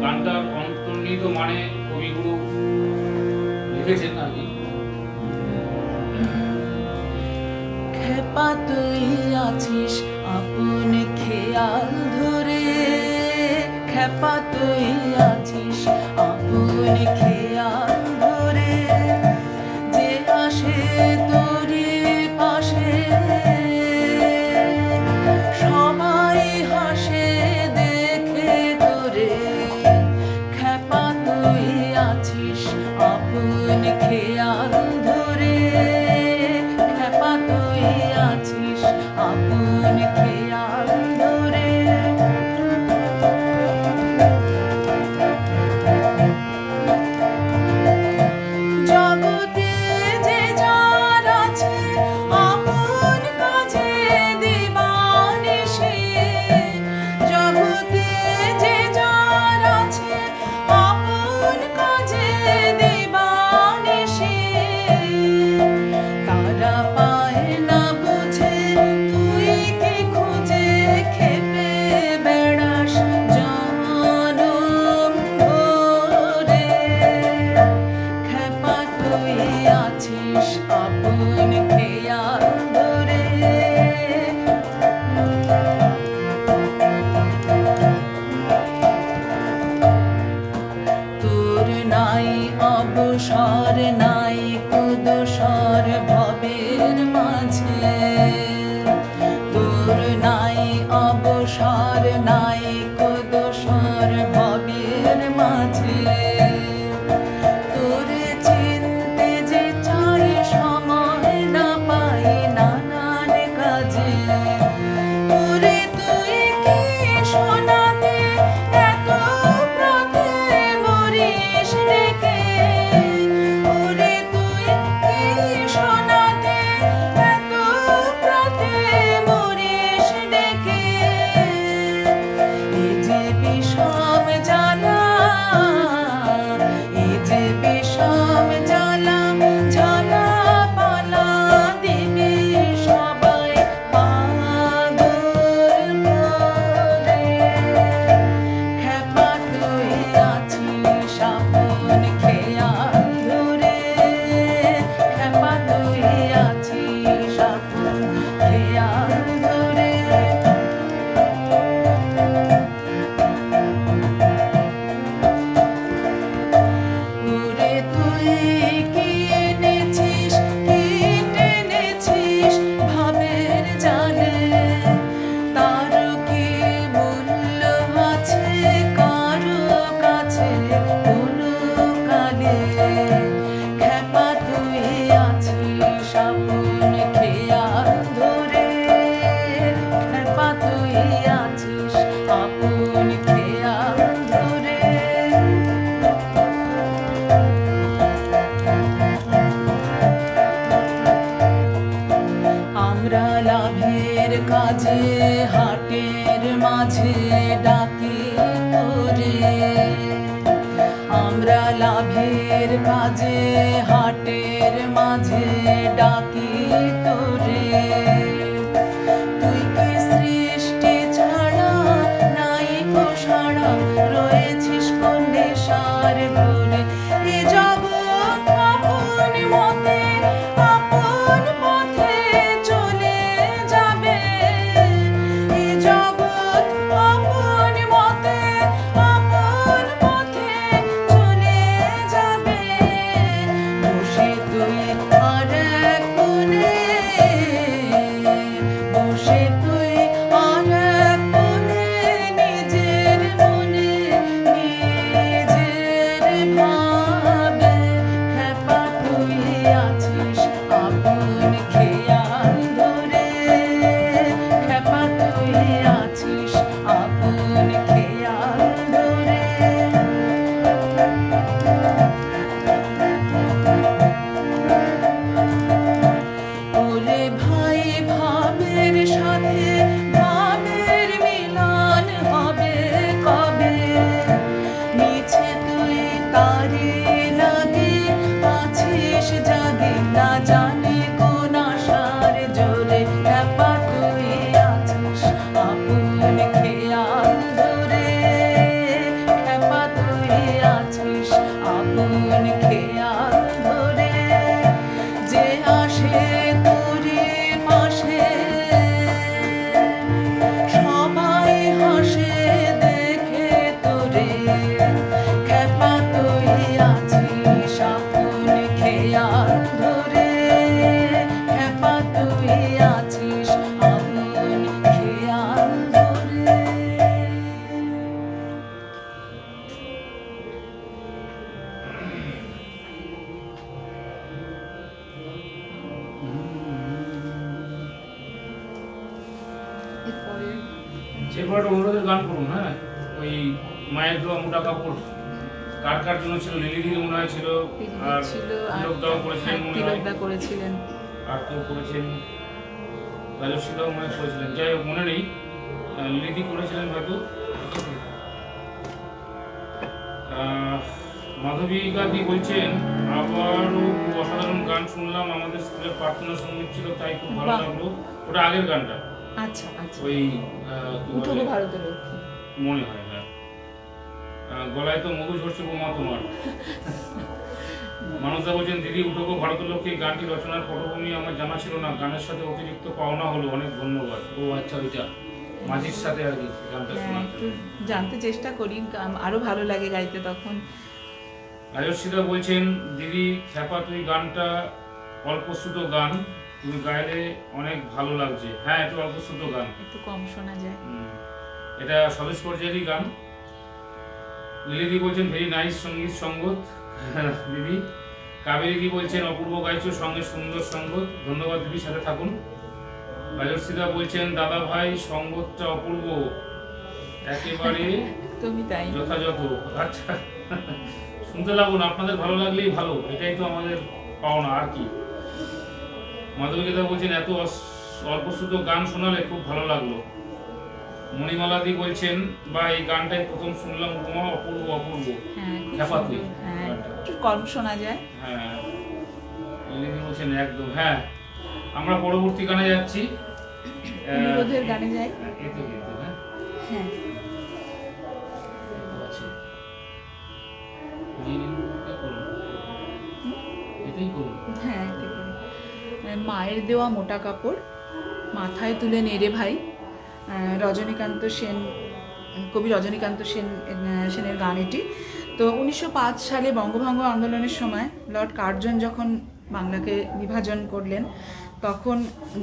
গানটার অন্তর্নিহিত মানে কবিগুরু লিখেছেন আর কি। খেপা তুই আছিস আপন খেয়াল ধরে, খেপা তুই আছিস আপন খেয়াল ধরে, যে আসে তোরে পাশে সবাই হাসে দেখে তোরে, খেপা তুই আছিস আপন খেয়াল ধরে, খেপা তুই আছিস আপন খেয়াল ধরে। জগতে যে যার আছে আপন কাজে দিবানিশি, জগতে যে যার আছে আপন কাজে দিবানিশি, তারা পায় না বুঝে তুই কি খুঁজে খেপে বেড়াস জনম ভরে, খেপা তুই আছিস আপন খেয়াল ধরে। তোর নাই অবসর নাই কুদসর ভবের মাঝে, তোর নাই অবসর নাই কুদসর ভবের মাঝে, তোর চিনতে যে চাই সময় না পাই নানান কাজে, ওরে তুই কি শোনাতে এত প্রাতে মরিস ডেকে, ওরে তুই কি শোনাতে এত প্রাতে মরিস ডেকে, এ যে বিষম জ্বালা, এ যে তোরে, আমরা লাভের কাজে হাটের মাঝে ডাকি তোরে। তুই কি সৃষ্টি ছাড়া নাই কো সারা, রয়েছিস কোন নেশার ঘরে। এ জগৎ আপন মতে আপন পথে চলে যাবে, এ জগৎ আপন মতে আপন পথে চলে যাবে। বসে তুই আর এক কোণে, বসে তুই আর এক কোণে, নিজের মনে নিজের ভাবে। খেপা তুই আছিস আপন খেয়াল ধরে, খেপা তুই আছিস আপন খেয়াল ধরে। ওরে ভাই ভাবের সাথে ভাবের মিলন হবে কবে, নিচে তুই তারে লাগে আছিস জাগে, না জানি কোন আশার জোরে। খেপা তুই আছিস আপন খেয়াল ধরে, খেপা তুই আছিস আপন খেয়াল ধরে। যে আসে তোরে পাশে সবাই হাসে দেখে তোরে, খেপা তুই আছিস আপন খেয়াল ধরে, খেপা তুই আছিস আপন খেয়াল ধরে। এরপরে এরপর একটা অনুরোধের গান করুন। হ্যাঁ, ওই মায়ের দেওয়া মোটা কাপড় কার কার জন্য ছিল? লিলি দিদি মনে হয় ছিল, আর ছিল আর তিলকদাও করেছিলেন মনে হয়, তিলকদা করেছিলেন। আর কেউ করেছেন, রাজস্বীদাও মনে হয় করেছিলেন, যাই হোক মনে নেই। লিলিদি করেছিলেন হয়তো। মাধবীকাদি বলছেন, আবারও খুব অসাধারণ গান শুনলাম, আমাদের স্কুলের প্রার্থনা সঙ্গীত ছিল, তাই খুব ভালো বাহ। লাগলো। ওটা আগের গানটা, আচ্ছা আচ্ছা, ওই কি উঠো বলে? গো ভারতের লক্ষ্মী। মনে হয়, হ্যাঁ। গলায় তো মধু ঝরছে বোমা তোমার। মানুষদা বলছেন, দিদি উঠো গো ভারতের লক্ষ্মী গানটি রচনার পটভূমি আমার জানা ছিল না, গানের সাথে অতিরিক্ত পাওনা হলো, অনেক ধন্যবাদ। ও আচ্ছা, ওইটা মাঝির সাথে আর কি গানটা হ্যাঁ, শোনার একটু জন্য। জানতে চেষ্টা করি, আরো ভালো লাগে গাইতে তখন। রাজস্বীদা বলছেন, দিদি খ্যাপা তুই গানটা অল্পশ্রুত গান, তুমি গাইলে অনেক ভালো লাগছে। হ্যাঁ, একটু অল্পশ্রুত গান। একটু কম শোনা যায়। এটা স্বদেশ পর্যায়েরই গান। লিলিদি বলছেন, ভেরি নাইস সঙ্গীত সঙ্গত দিদি। কাবেরিদি বলছেন, অপূর্ব গাইছো, সঙ্গে সুন্দর সঙ্গত। ধন্যবাদ দিদি, সাথে থাকুন। রাজস্বীদা বলছেন, দাদা ভাই সঙ্গতটা অপূর্ব, একেবারে তুমি তাই। যথাযথ। আচ্ছা, শুনতে লাগুন, আপনাদের ভালো লাগলেই ভালো, এটাই তো আমাদের পাওনা, আর কি। মাধবীকেতা বলছেন, এত অল্পশ্রুত গান শোনালে খুব ভালো লাগলো। মণিমালাদি বলছেন, বা এই গানটাই প্রথম শুনলাম, উপমা অপূর্ব অপূর্ব। হ্যাঁ, খুব খ্যাপা সুন্দর। তুই হ্যাঁ, গানটা। একটু কম শোনা যায়। হ্যাঁ, লিলি বলছেন একদম। হ্যাঁ, আমরা পরবর্তী গানে যাচ্ছি। অনুরোধের গানে যাই। এতে কিন্তু, হ্যাঁ, হ্যাঁ, আছে। নিয়ে নিন, এটা করুন। এটাই করুন। হ্যাঁ, এতে করে। মায়ের দেওয়া মোটা কাপড় মাথায় তুলে নেড়ে ভাই, রজনীকান্ত সেন, কবি রজনীকান্ত সেনের গান এটি। তো 1905 সালে বঙ্গভঙ্গ আন্দোলনের সময় লর্ড কার্জন যখন বাংলাকে বিভাজন করলেন, তখন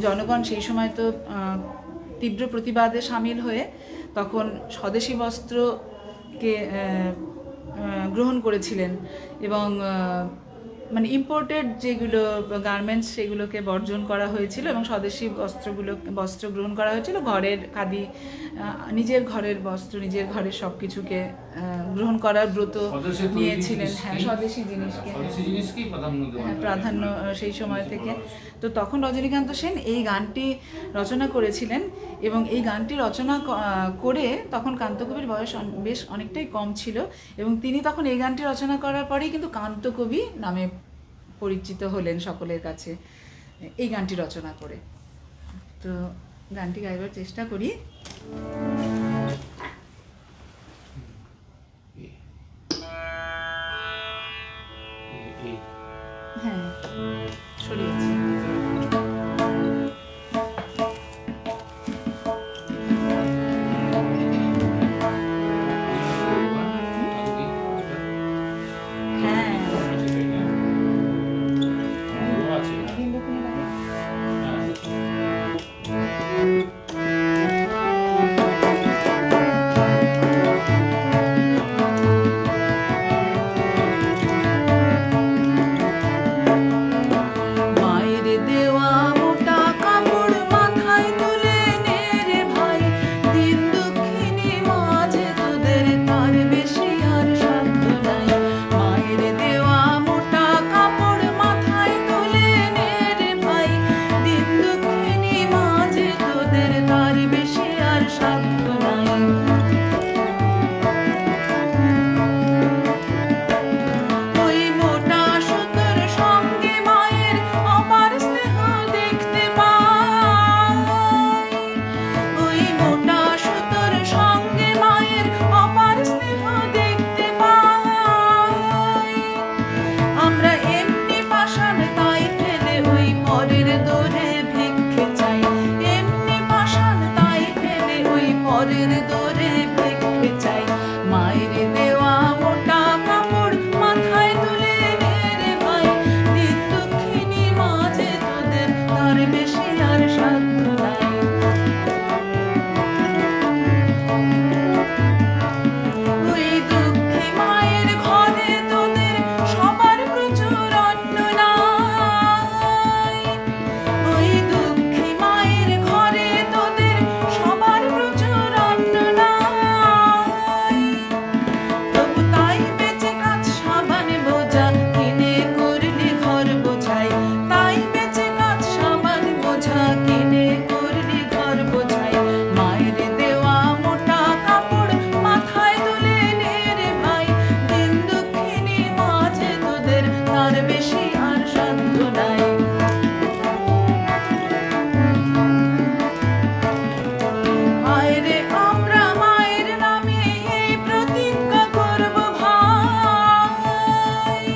জনগণ সেই সময় তো তীব্র প্রতিবাদে সামিল হয়ে তখন স্বদেশী বস্ত্রকে গ্রহণ করেছিলেন এবং মানে ইম্পোর্টেড যেগুলো গার্মেন্টস সেগুলোকে বর্জন করা হয়েছিল এবং স্বদেশি বস্ত্র গ্রহণ করা হয়েছিল। ঘরের খাদি, নিজের ঘরের বস্ত্র, নিজের ঘরের সব কিছুকে গ্রহণ করার ব্রত স্বদেশে তৈরি নিয়েছিলেন। হ্যাঁ, জিনিসকেই- স্বদেশি জিনিসকে, স্বদেশি জিনিসকেই প্রাধান্য দেওয়া হ্যাঁ, হয়। প্রাধান্য সেই সময় থেকে। তো তখন রজনীকান্ত সেন এই গানটি রচনা করেছিলেন এবং এই গানটি রচনা করে তখন কান্তকবির বয়স বেশ অনেকটাই কম ছিল এবং তিনি তখন এই গানটি রচনা করার পরেই কিন্তু কান্তকবি নামে পরিচিত হলেন সকলের কাছে এই গানটি রচনা করে। তো গানটি গাইবার চেষ্টা করি। হ্যাঁ, সরিয়েছি। হ্যাঁ, রবীন্দ্রকুমার গানে। মায়ের দেওয়া মোটা কাপড় মাথায় তুলে নে রে ভাই, দিন দুঃখিনী মাঝে তোদের তার বেশি আর সাধ্য নাই। মায়ের দেওয়া মোটা কাপড় মাথায় তুলে নে রে ভাই, দিন দুঃখিনী মাঝে তোদের তার বেশি আর সাধ্য নাই। ওই মোটা সুতোর সঙ্গে মায়ের অপার স্নেহ দেখতে পাই, ওই মোটা সুতোর সঙ্গে মায়ের অপার স্নেহ দেখতে পাই। আমরা এমনি পাষাণ তাই ফেলে ওই পরের দোরে ভিক্ষে চাই, এমনি পাষাণ তাই ফেলে ওই পরের দোরে ভিক্ষে চাই। মায়ের দেওয়া মোটা কাপড় মাথায় তুলে নে রে ভাই, দিন দুঃখিনী মাঝে তোদের তার বেশি আর সাধ্য নাই। ওই দুঃখী মায়ের ঘরে তোদের সবার প্রচুর অন্ন নাই, ওই দুঃখী মায়ের ঘরে তোদের সবার প্রচুর অন্ন নাই। তবু তাই বেঁচে কাজ সাবান বোঝা কিনে করলি ঘর বোঝাই, তাই বেঁচে কাজ সাবান বোঝা কিনে করলি ঘর বোঝাই। মায়ের দেওয়া মোটা কাপড় মাথায় তুলে নে রে ভাই, দিন দুঃখিনী মাঝে তোদের তার বেশি আর সাধ্য নাই। আয় রে আমরা মায়ের নামে এই প্রতিজ্ঞা করব ভাই,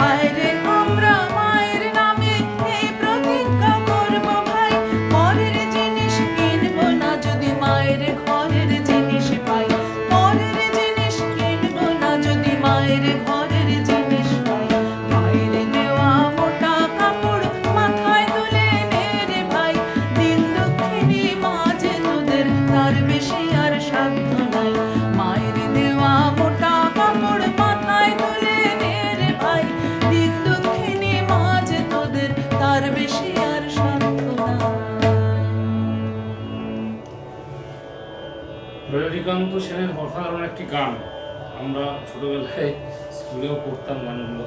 আয় রে আমরা মায়ের নামে এই প্রতিজ্ঞা করব ভাই। পরের জিনিস কিনব না যদি মায়ের ঘরের জিনিস পাই, পরের জিনিস কিনব না যদি মায়ের ঘরের জিনিস পাই। মায়ের দেওয়া মোটা কাপড় মাথায় তুলে নে রে ভাই, দিন দুঃখিনী মাঝে তোদের তার বেশি আর সাধ্য নাই। মায়ের দেওয়া মোটা কাপড় মাথায় তুলে নে রে ভাই, দিন দুঃখিনী মাঝে তোদের তার বেশি আর সাধ্য নাই। রজনীকান্ত সেনের অসাধারণ একটি গান। আমরা ছোটবেলায় স্কুলেও পড়তাম গানগুলো।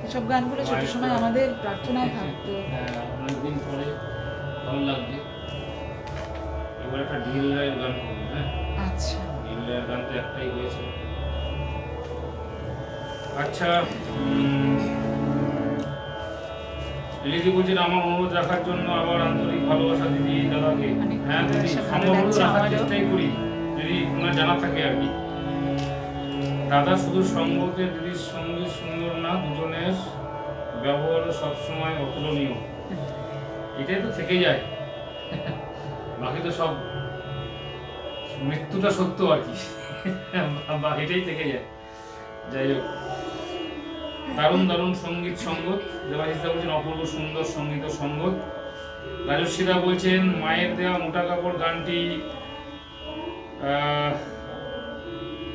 এসব গানগুলো ছোট সময় আমাদের প্রার্থনায় থাকতো। হ্যাঁ, অনেকদিন পরে ভালো লাগছে। এবার একটা ঢিল রায়ের গান করবো। হ্যাঁ, আচ্ছা, ঢিল রায়ের গান তো একটাই হয়েছে। আচ্ছা, লিলি বলছেন আমার অনুরোধ রাখার জন্য আবার আন্তরিক ভালোবাসা দিদি দাদাকে। অনেক হ্যাঁ দিদি, ভালোবাসা, ভালো সম্ভব লাগছে রাখার আমারও। চেষ্টাই করি যদি ওনার জানা থাকে আর কি। দাদা শুধু সঙ্গতে দিদির সঙ্গে সুন্দর না, দুজনের ব্যবহারও সবসময় অতুলনীয়। এটাই তো থেকে যায়, বাকি তো সব মৃত্যুটা সত্য আর কি, বা এটাই থেকে যায়। যাই হোক, দারুণ দারুণ সঙ্গীত সঙ্গত। দেবাশিসদা বলছেন অপূর্ব সুন্দর সঙ্গীত ও সঙ্গত। রাজস্বীদা বলছেন মায়ের দেওয়া মোটা কাপড় গানটি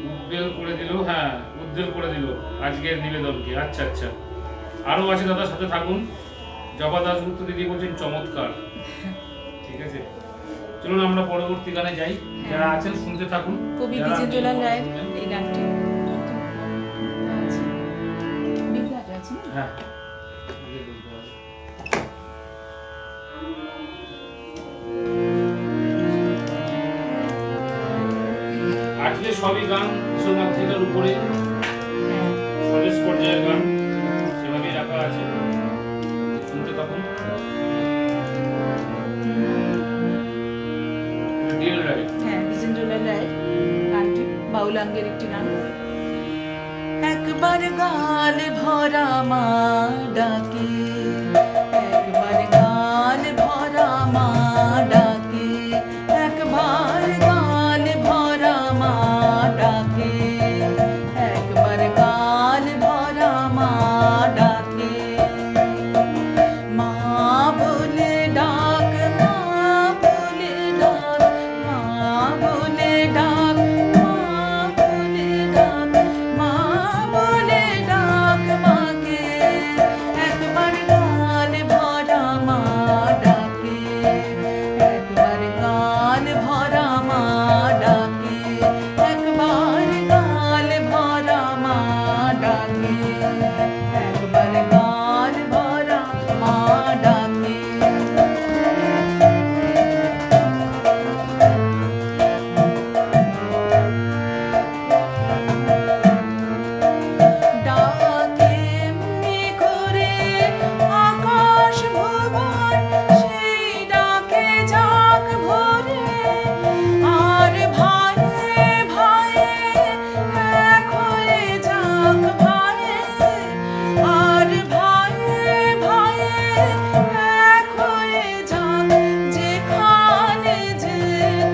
উদ্বেল করে দিল। হ্যাঁ, উদ্ধার করে দিল আজকের নিবেদনকে। আচ্ছা আচ্ছা, আরও আছে দাদার সাথে থাকুন। জবা দাসগুপ্ত দিদি বলছেন চমৎকার। ঠিক আছে, চলুন আমরা পরবর্তী গানে যাই। যারা আছেন শুনতে থাকুন। কবি যারা বিজেন্দ্রলাল নেই, রায়ের শুনবেন। এই গানটি আছে। বিরাট আছে না? হ্যাঁ, আজকে সবই গান বিশ্বমাতৃকার উপরে, হ্যাঁ। স্বদেশ পর্যায়ের গান সেভাবেই রাখা আছে। শুনতে থাকুন। ডিএল রায়। হ্যাঁ, বিজেন্দ্রলাল রায়ের গানটি বাউলাঙ্গের একটি গান। একবার গাল ভরা মা ডাকে, একবার গাল ভরা মা ডাকে, একবার গাল ভরা মা ডাকে, একবার গাল ভরা মা ডাকে, মা বলে ডাক, মা বলে ডাক, মা বলে ডাক, মা বলে ডাক, মা বলে ডাক মাকে, একবার গাল ভরা মা ডাকে, একবার গাল ভরা মা ডাকে, একবার গাল ভরা মা ডাকে, একবার গাল ভরা মা ডাকে। ডাকে এমনি করে আকাশ ভুবন, সেই ডাকে যাক ভোরে, আর ভাইয়ে ভাইয়ে এক হয়ে যাক ভাইয়ে, আর ভাইয়ে ভাইয়ে এক হয়ে যাক যেখানে যে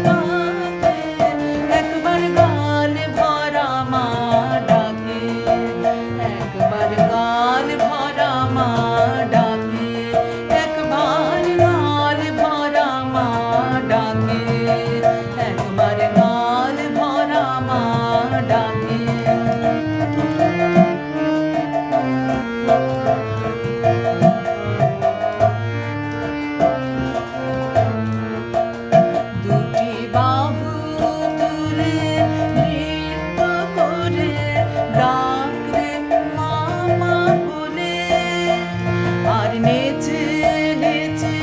থাকে, একবার গাল ভরা মা ডাকে, একবার গাল ভরা মা ডাকে, একবার গাল ভরা মা ডাকে, একবার গাল ভরা মা ডাকে। দুটি বাহু তুলে নৃত্য করে ডাকরে মামা বলে, আর নেচে নেচে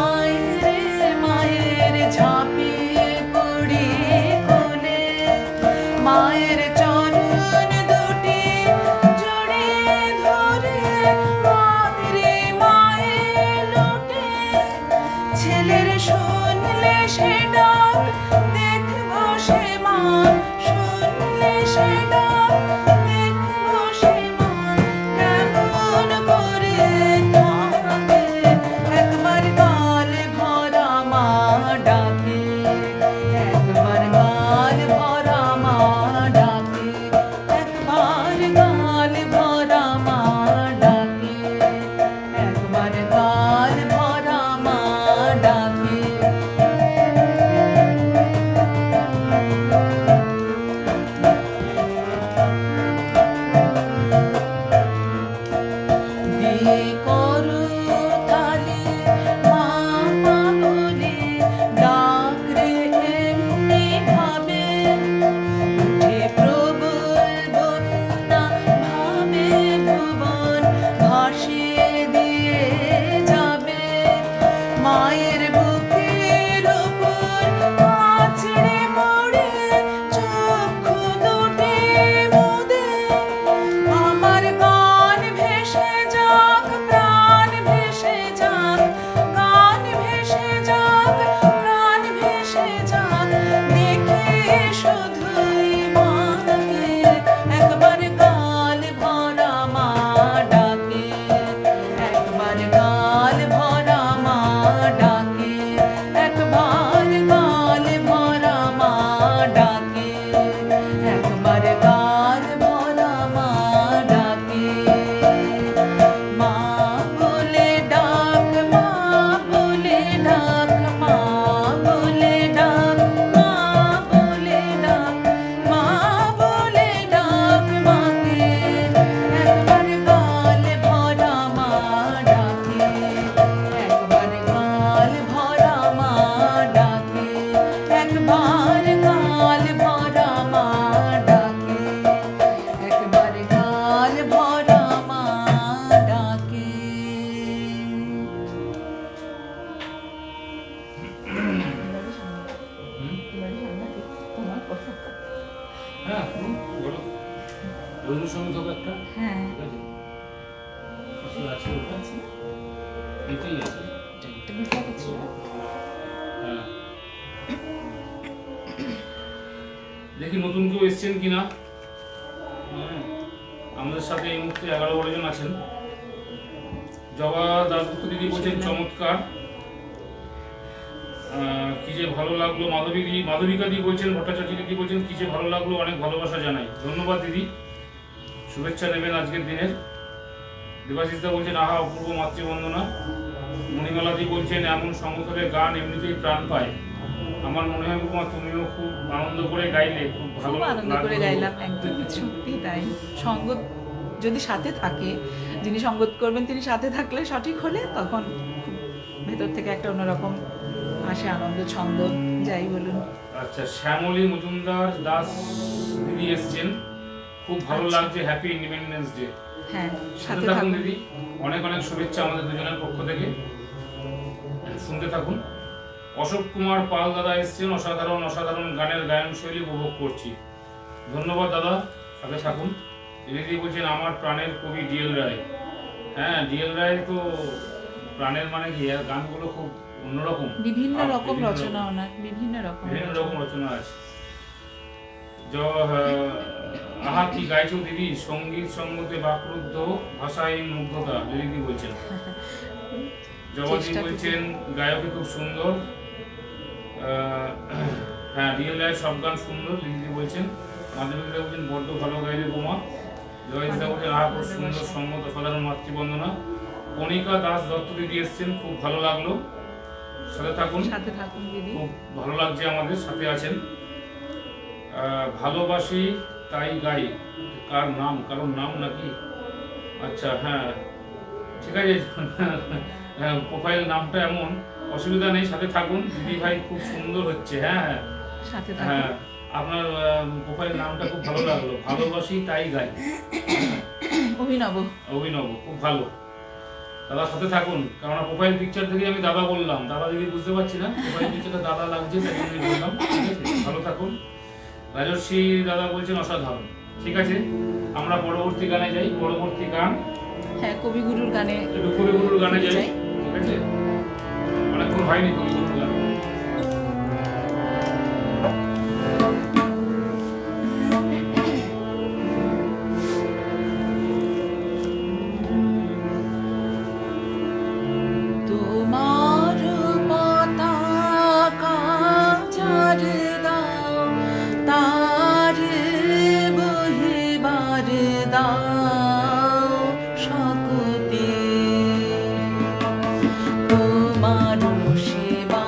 আয় রে মায়ের ঝাঁপিয়ে পড়ি কোলে, মায়ের চরণ দুটি জড়িয়ে ধরে আদরে মায়ের লোটে, ছেলের শুনলে সে ডাক দেখবো সে মা, শুনলে সে ডাক দেখবো সে মা কেমন করে থাকে, একবার গাল ভরা মা ডাকে, একবার গাল ভরা মা ডাকে, একবার গাল ভরা মা ডাকে, একবার গাল ভরা মা ডাকে। বিয়ে করো তালে মা মা বলে ডাক রে এমনি ভাবে, উঠে প্রবল বন্যা ভাবে ভুবন ভাসিয়ে দিয়ে যাবে, মায়ের বুকের ওপর আছড়ে পড়ে চক্ষু দুটি মুদে, আমার গান ভেসে যাক, প্রাণ ভেসে যাক, গান ভেসে যাক, প্রাণ ভেসে যাক, দেখে শুধুই মাকে, একবার গাল ভরা মা ডাকে, একবার গাল ভরা মা ডাকে, একবার গাল ভরা মা ডাকে, একবার গাল ভরা মা ডাকে, মা বলে ডাক, মা বলে ডাক, মা বলে ডাক, মা বলে ডাক, মা বলে ডাক, মা হ্যাঁ বলো, রবীন্দ্রসঙ্গীত হবে একটা, হ্যাঁ ঠিক আছে? কিছু আছে ওটা, এটাই আছে। একটা বিপ্লব ছিল। হ্যাঁ, দেখি নতুন কেউ এসছেন কিনা। হ্যাঁ, আমাদের সাথে এই মুহূর্তে 11-12 জন আছেন। জবা দাশগুপ্ত দিদি বলছেন চমৎকার, কি যে ভালো লাগলো। মাধবিকা দি বলছেন, ভট্টাচার্য দিদি বলছেন কি যে ভালো লাগলো, অনেক ভালোবাসা জানাই। ধন্যবাদ দিদি, শুভেচ্ছা নেবেন আজকের দিনের। দেবাশিস দা বলছেন আহা অপূর্ব মাতৃবন্দনা। মণিমালা দি বলছেন এমন সমতলে গান এমনিতেই প্রাণ পায়। আমার মনে হয় উপমা তুমিও খুব আনন্দ করে গাইলে, খুব ভালো খুব আনন্দ করে লাগলো। গাইলাম, একদম সত্যি তাই। সঙ্গত যদি সাথে থাকে, যিনি সঙ্গত করবেন তিনি সাথে থাকলে সঠিক হলে তখন খুব ভেতর থেকে একটা অন্যরকম আসে আনন্দ, ছন্দ, যাই বলুন। আচ্ছা, শ্যামলী মজুমদার দাস দিদি এসছেন, খুব ভালো আচ্ছা। লাগছে, হ্যাপি ইন্ডিপেন্ডেন্স ডে। হ্যাঁ, সাথে সাথে থাকুন থাকুন। দিদি, অনেক অনেক শুভেচ্ছা আমাদের দুজনের পক্ষ থেকে, শুনতে থাকুন। অশোক কুমার পাল দাদা এসছেন, অসাধারণ অসাধারণ গানের গায়ন শৈলী উপভোগ করছি। ধন্যবাদ দাদা, সাথে থাকুন। দিদি বলছেন আমার প্রাণের কবি ডিএল রায়। হ্যাঁ, ডিএল রায় তো প্রাণের মানে কি, আর গানগুলো খুব অন্যরকম, বিভিন্ন আর রকম বিভিন্ন রচনা ওনার, বিভিন্ন রকম বিভিন্ন রকম রচনা আছে। আহা কি গাইছো দিদি, সঙ্গীত সঙ্গতে বাকরুদ্ধ, ভাষায় মুগ্ধতা, দিদি বলছেন। জগদী চেষ্টা বলছেন গায়কে খুব সুন্দর। হ্যাঁ, রিয়েল রায়ের সব গান সুন্দর, দিদি বলছেন। মাধবীরা বলছেন বড্ড ভালো গাইলে বোমা। জয়িতা বলছেন আহা খুব সুন্দর সঙ্গত, সাধারণ মাতৃবন্দনা। কণিকা দাস দত্ত দিদি এসছেন, খুব ভালো লাগলো, সাথে থাকুন। সাথে থাকুন দিদি। খুব ভালো লাগছে, আমাদের সাথে আছেন। ভালোবাসি তাই গাই, কার নাম, কারোর নাম নাকি? আচ্ছা, হ্যাঁ ঠিক আছে, প্রোফাইল নামটা এমন, অসুবিধা নেই, সাথে থাকুন। দিদি ভাই খুব সুন্দর হচ্ছে। হ্যাঁ হ্যাঁ সাথে থাকুন। হ্যাঁ, আপনার প্রোফাইল নামটা খুব ভালো লাগলো, ভালোবাসি তাই গাই। অভিনব। অভিনব, খুব ভালো। দাদা সাথে থাকুন, কারণ প্রোফাইল পিকচার থেকে আমি দাদা বললাম, দাদা দিদি বুঝতে পারছি না, প্রোফাইল পিকচারটা দাদা লাগছে তাই জন্যই বললাম। ঠিক আছে, ভালো থাকুন। রাজস্বী দাদা বলছেন অসাধারণ। ঠিক আছে, আমরা পরবর্তী গানে যাই। পরবর্তী গান হ্যাঁ, কবিগুরুর গানে একটু কবিগুরুর গানে যাই। যাই। ঠিক আছে, অনেকক্ষণ হয়নি কবিগুরুর গান। তোমার পতাকা যার দাও, তার বহিবার দাও শক্তি। তোমার সেবা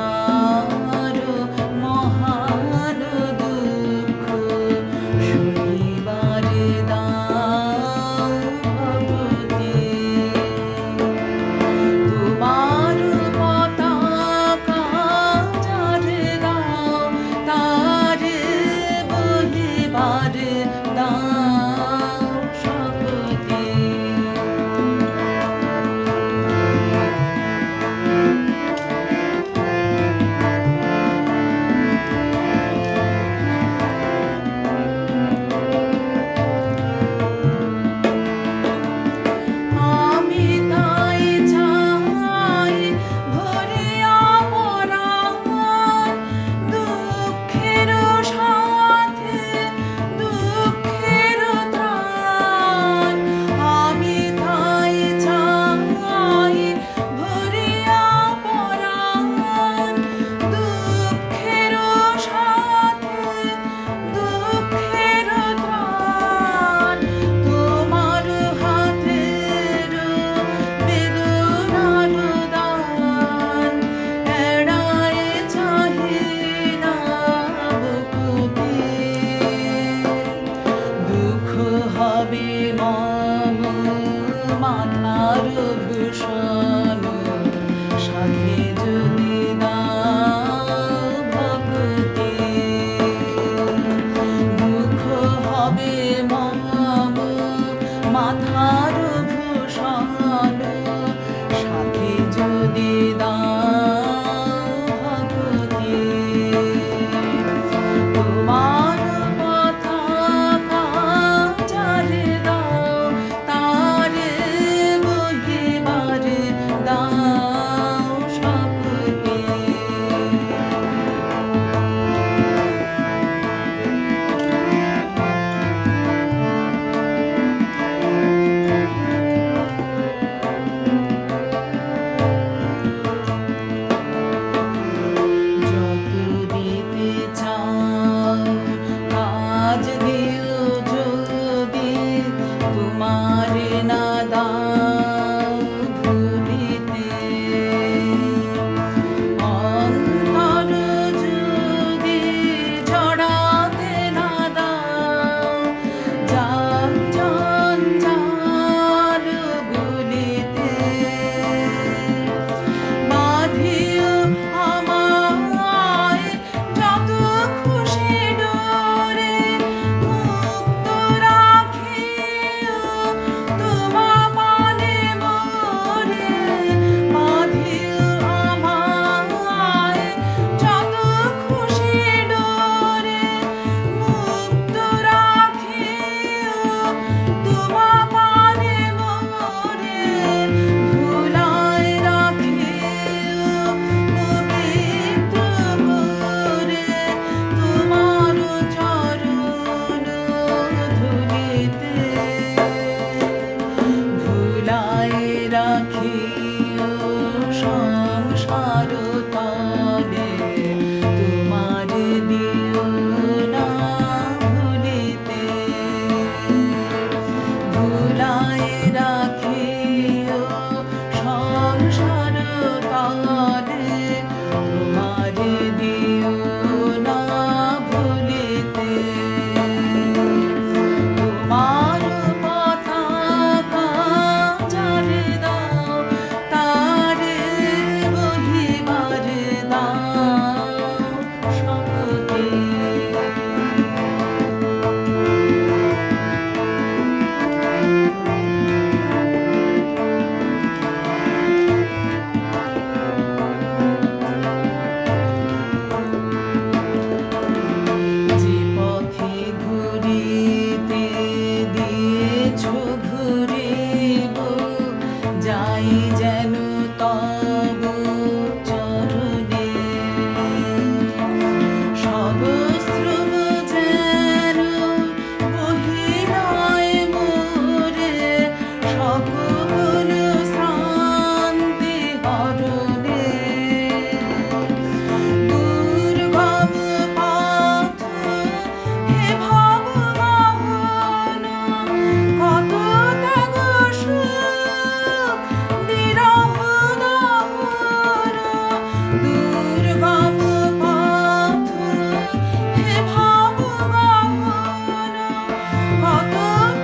কত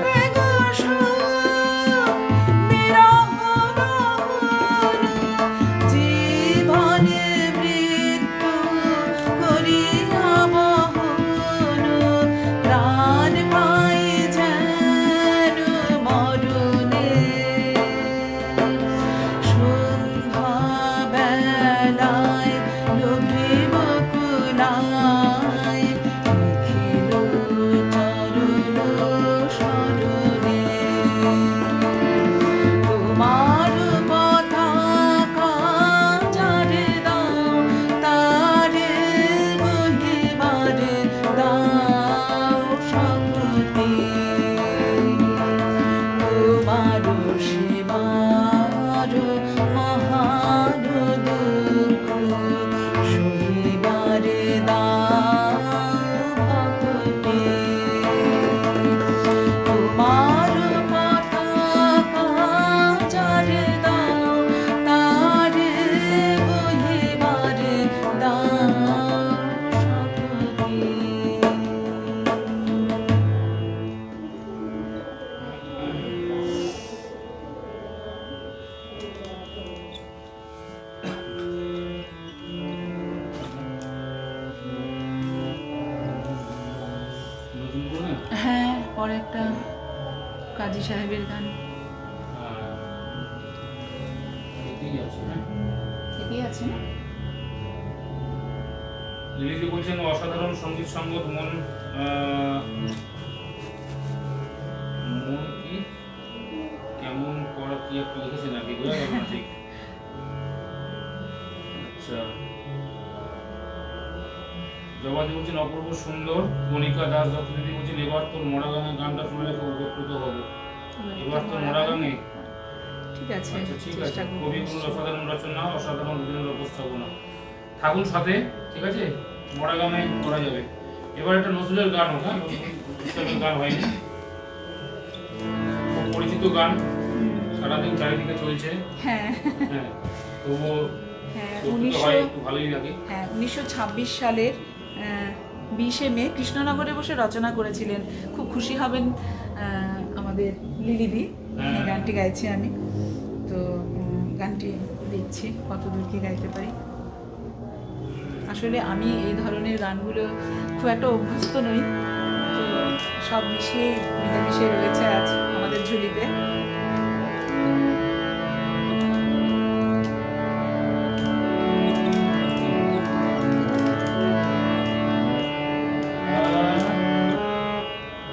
ত্যাগ সুখ বিরহ বহন, জীবনে মৃত্যু করিয়া বহন, প্রাণ পাই যেন মরণে। সন্ধ্যা বেলায় লোভে বকুলায় লিখিল চরণ স্মরণে। তোমার পতাকা যারে দাও, তারে বহিবারে দাও শক্তি। তোমার সেবার মহান দুঃখ সহিবারে দাও ভক্তি। তোমার পতাকা যারে দাও, তারে বহিবারে দাও শক্তি। নতুন করে হ্যাঁ, পরে একটা কাজী সাহেবের গান এতেই আছে, হ্যাঁ। এগিয়ে আছে না? লিলিদি বলছেন অসাধারণ সঙ্গীত সঙ্গত মন মন কি কেমন করা কি একটু লিখেছেন আর কি বোঝা গেল না ঠিক। আচ্ছা, জবাদি বলছেন অপূর্ব সুন্দর। মনিকা দাস দত্ত দিদি বলছেন এবার তোর মরা গানের গানটা শুনলে খুব উপকৃত হবো। এবার তোর মরা গানে ঠিক আছে, আচ্ছা ঠিক আছে। চেষ্টা করবো। কবিগুলোর অসাধারণ রচনা, অসাধারণ বিভিন্ন উপস্থাপনা। থাকুন সাথে, ঠিক আছে? মরা গানে করা যাবে। এবার একটা নজরুলের গান হোক, হ্যাঁ? নজরুলের গান হয়নি, খুব পরিচিত গান, সারাদিন চারিদিকে চলছে। হ্যাঁ হ্যাঁ, তবুও হ্যাঁ, করতে হয়, একটু ভালোই লাগে। 1926 সালের 20শে মে কৃষ্ণনগরে বসে রচনা করেছিলেন। খুব খুশি হবেন আমাদের লিলিদি, এই গানটি গাইছি আমি। তো গানটি দেখছি কতদূর কি গাইতে পারি। আসলে আমি এই ধরনের গানগুলো খুব একটা অভ্যস্ত নই, তো সব মিলেমিশে রয়েছে আজ আমাদের ঝুলিতে।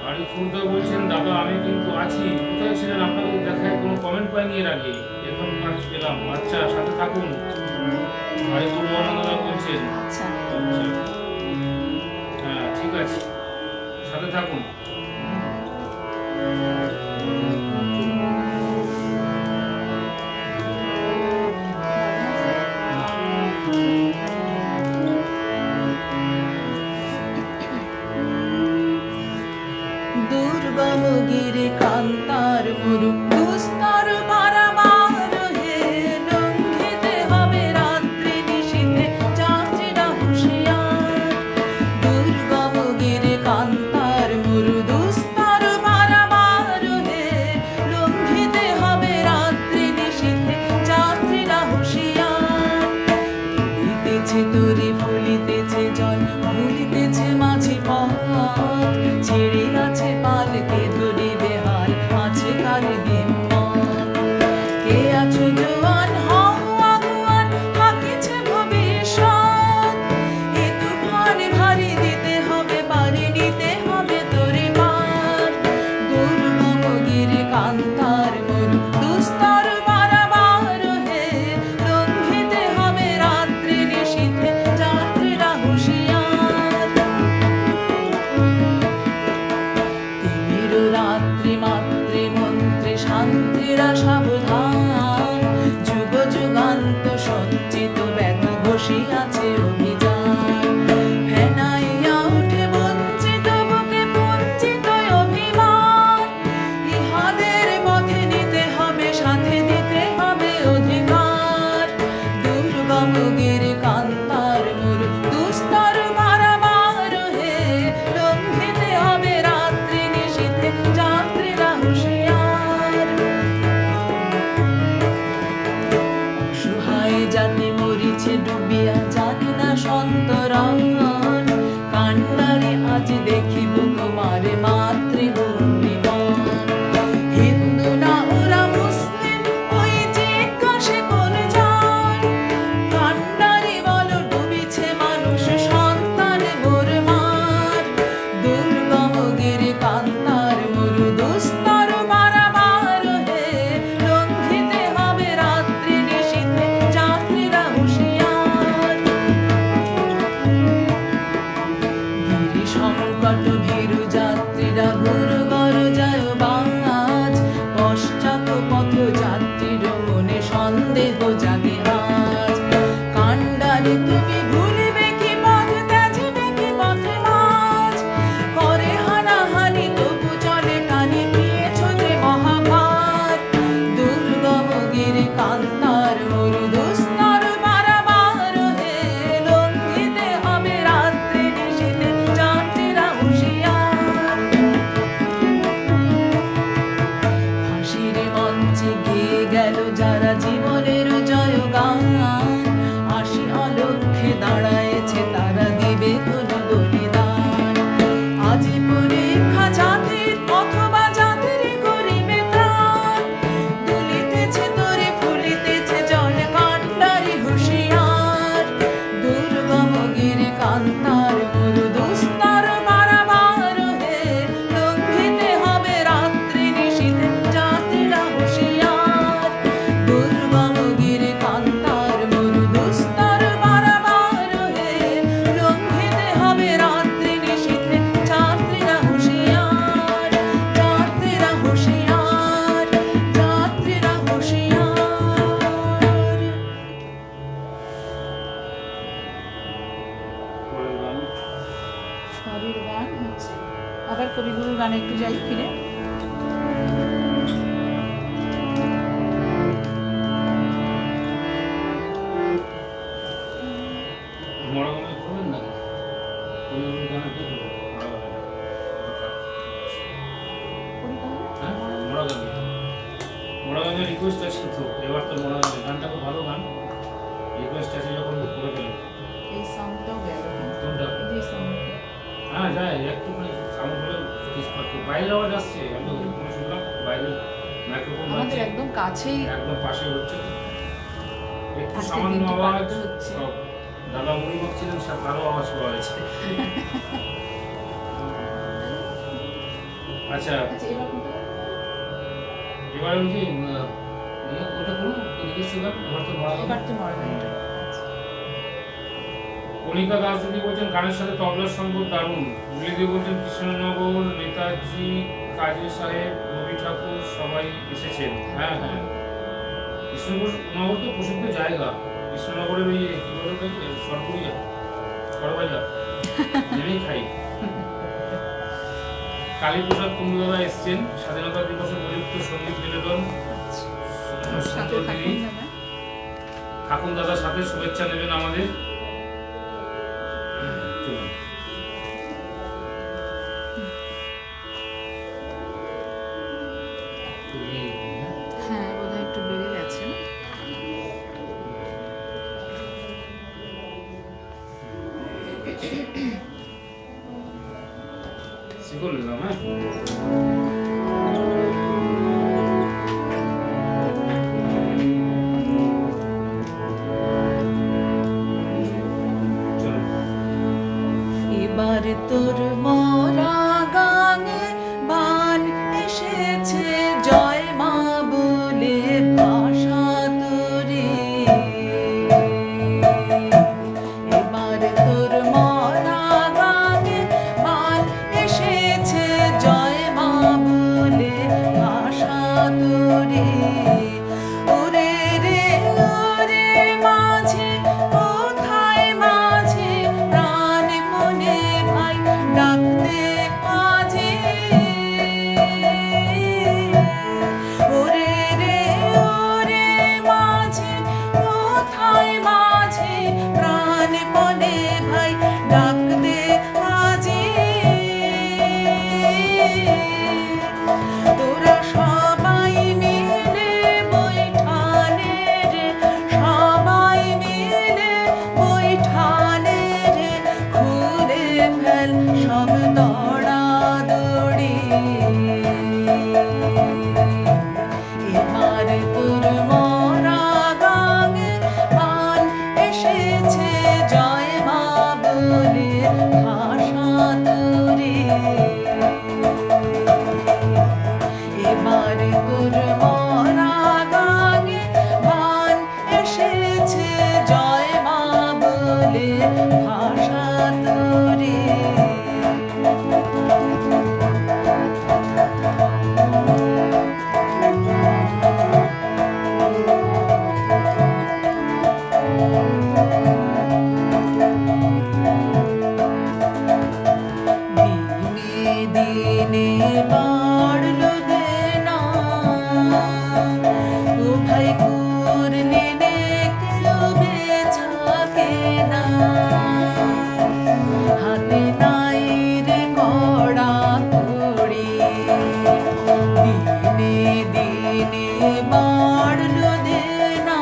আরিফুরদা বলছেন দাদা আমি কিন্তু আছি, কোথায় ছিলেন? আপনাদের দেখায় কোনো কমেন্ট পাইনি এর আগে, এখন পাঠ পেলাম। আচ্ছা, সাথে থাকুন। আরিফুর বর্ণনা বলছেন। আচ্ছা, আচ্ছা, হ্যাঁ ঠিক আছে, সাথে থাকুন। দুর্গম গিরি কান্তার মুরু দুস্তর পারাবার হে, লঙ্ঘিতে হবে রাত্রি নিশীথে যাত্রীরা হুঁশিয়ার। দুর্গম গিরি কান্তার মুরু দুস্তর পারাবার হে, লঙ্ঘিতে হবে রাত্রি নিশীথে যাত্রীরা হুঁশিয়ার। ফুলিতেছে তরি ফুলিতেছে জল, ফুলিতেছে মাঝি পথ, ছেড়ে আছে পালকে ধরিবে হাল, আছে কালে একজনের রিকোয়েস্ট আছে তো, এবার তো মনে হয় গানটা খুব ভালো গান, রিকোয়েস্ট আছে যখন করে ফেলুন। এই সাউন্ডটাও গেল কোনটা? এই সাউন্ডটা হ্যাঁ যায় একটু মানে সাউন্ড হলে বাইরের আওয়াজ আসছে, আমি তো ওখানে শুনলাম বাইরে মাইক্রোফোন আমাদের বাজছে, একদম কাছেই একদম পাশে হচ্ছে তো। একটু আজকের সামান্য দিনটি আওয়াজ, পালিত হচ্ছে। দাদা মুড়ি মাখছিলেন তারও আওয়াজ পাওয়া যাচ্ছে। আচ্ছা আচ্ছা এবার কোনটা? এবার ওই যে ওটা করুন নিজস্ব গান, আমার তো ভালো এবার তো নর্মালটা কণিকা দাস দিদি বলছেন গানের সাথে তবলার সঙ্গ দারুণ। দিদি বলছেন কৃষ্ণনগর, নেতাজি, কাজী সাহেব, রবি ঠাকুর সবাই এসেছেন। হ্যাঁ হ্যাঁ, কৃষ্ণনগর তো প্রসিদ্ধ জায়গা। কৃষ্ণনগরের ওই কি বলে ওটাকে সরপুরিয়া, সরবাজা নেমেই খাই। কালীপ্রসাদ কুণ্ডু দাদা এসছেন, স্বাধীনতা দিবসে উপযুক্ত সঙ্গীত নিবেদন। সাথে সুন্দর দিদি থাকুন দাদা। ঠাকুর দাদার সাথে শুভেচ্ছা নেবেন আমাদের। চলুন। হ্যাঁ বোধহয় একটু বেড়ে গেছে না? শিখুন নিলাম হ্যাঁ। চলুন। এবার তোর মরা গাঙে বান এসেছে জয় মা বলে ভাষা তোরে। এবার তোর মরা গাঙে বান এসেছে জয় মা বলে ভাষা তোরে। ওরে রে ওরে মাঝে কোথায় মাঝে প্রাণ মনে ভাই ডাকতে মাঝে। ওরে রে ওরে মাঝে কোথায় মাঝে প্রাণ মনে ভাই ডাকতে মাঝে। তোরা সবাই মিলে বৈঠানে রে, সবাই মিলে বৈঠানে রে, খুলে ফেল সব দড়াদড়ি। এবার তোর মরা গাঙে বান এসেছে জয় মা বলে ভাষা তোরে। এবার তোর মরা গাঙে বান এসেছে জয় মা বলে ভাষা তোরে। দিনে দিনে বাড়লো দেনা, ও ভাই করলে নে কেউ বেচা কেনা। হাতে নাই রে কড়া কড়ি, দিনে দিনে বাড়লো দেনা,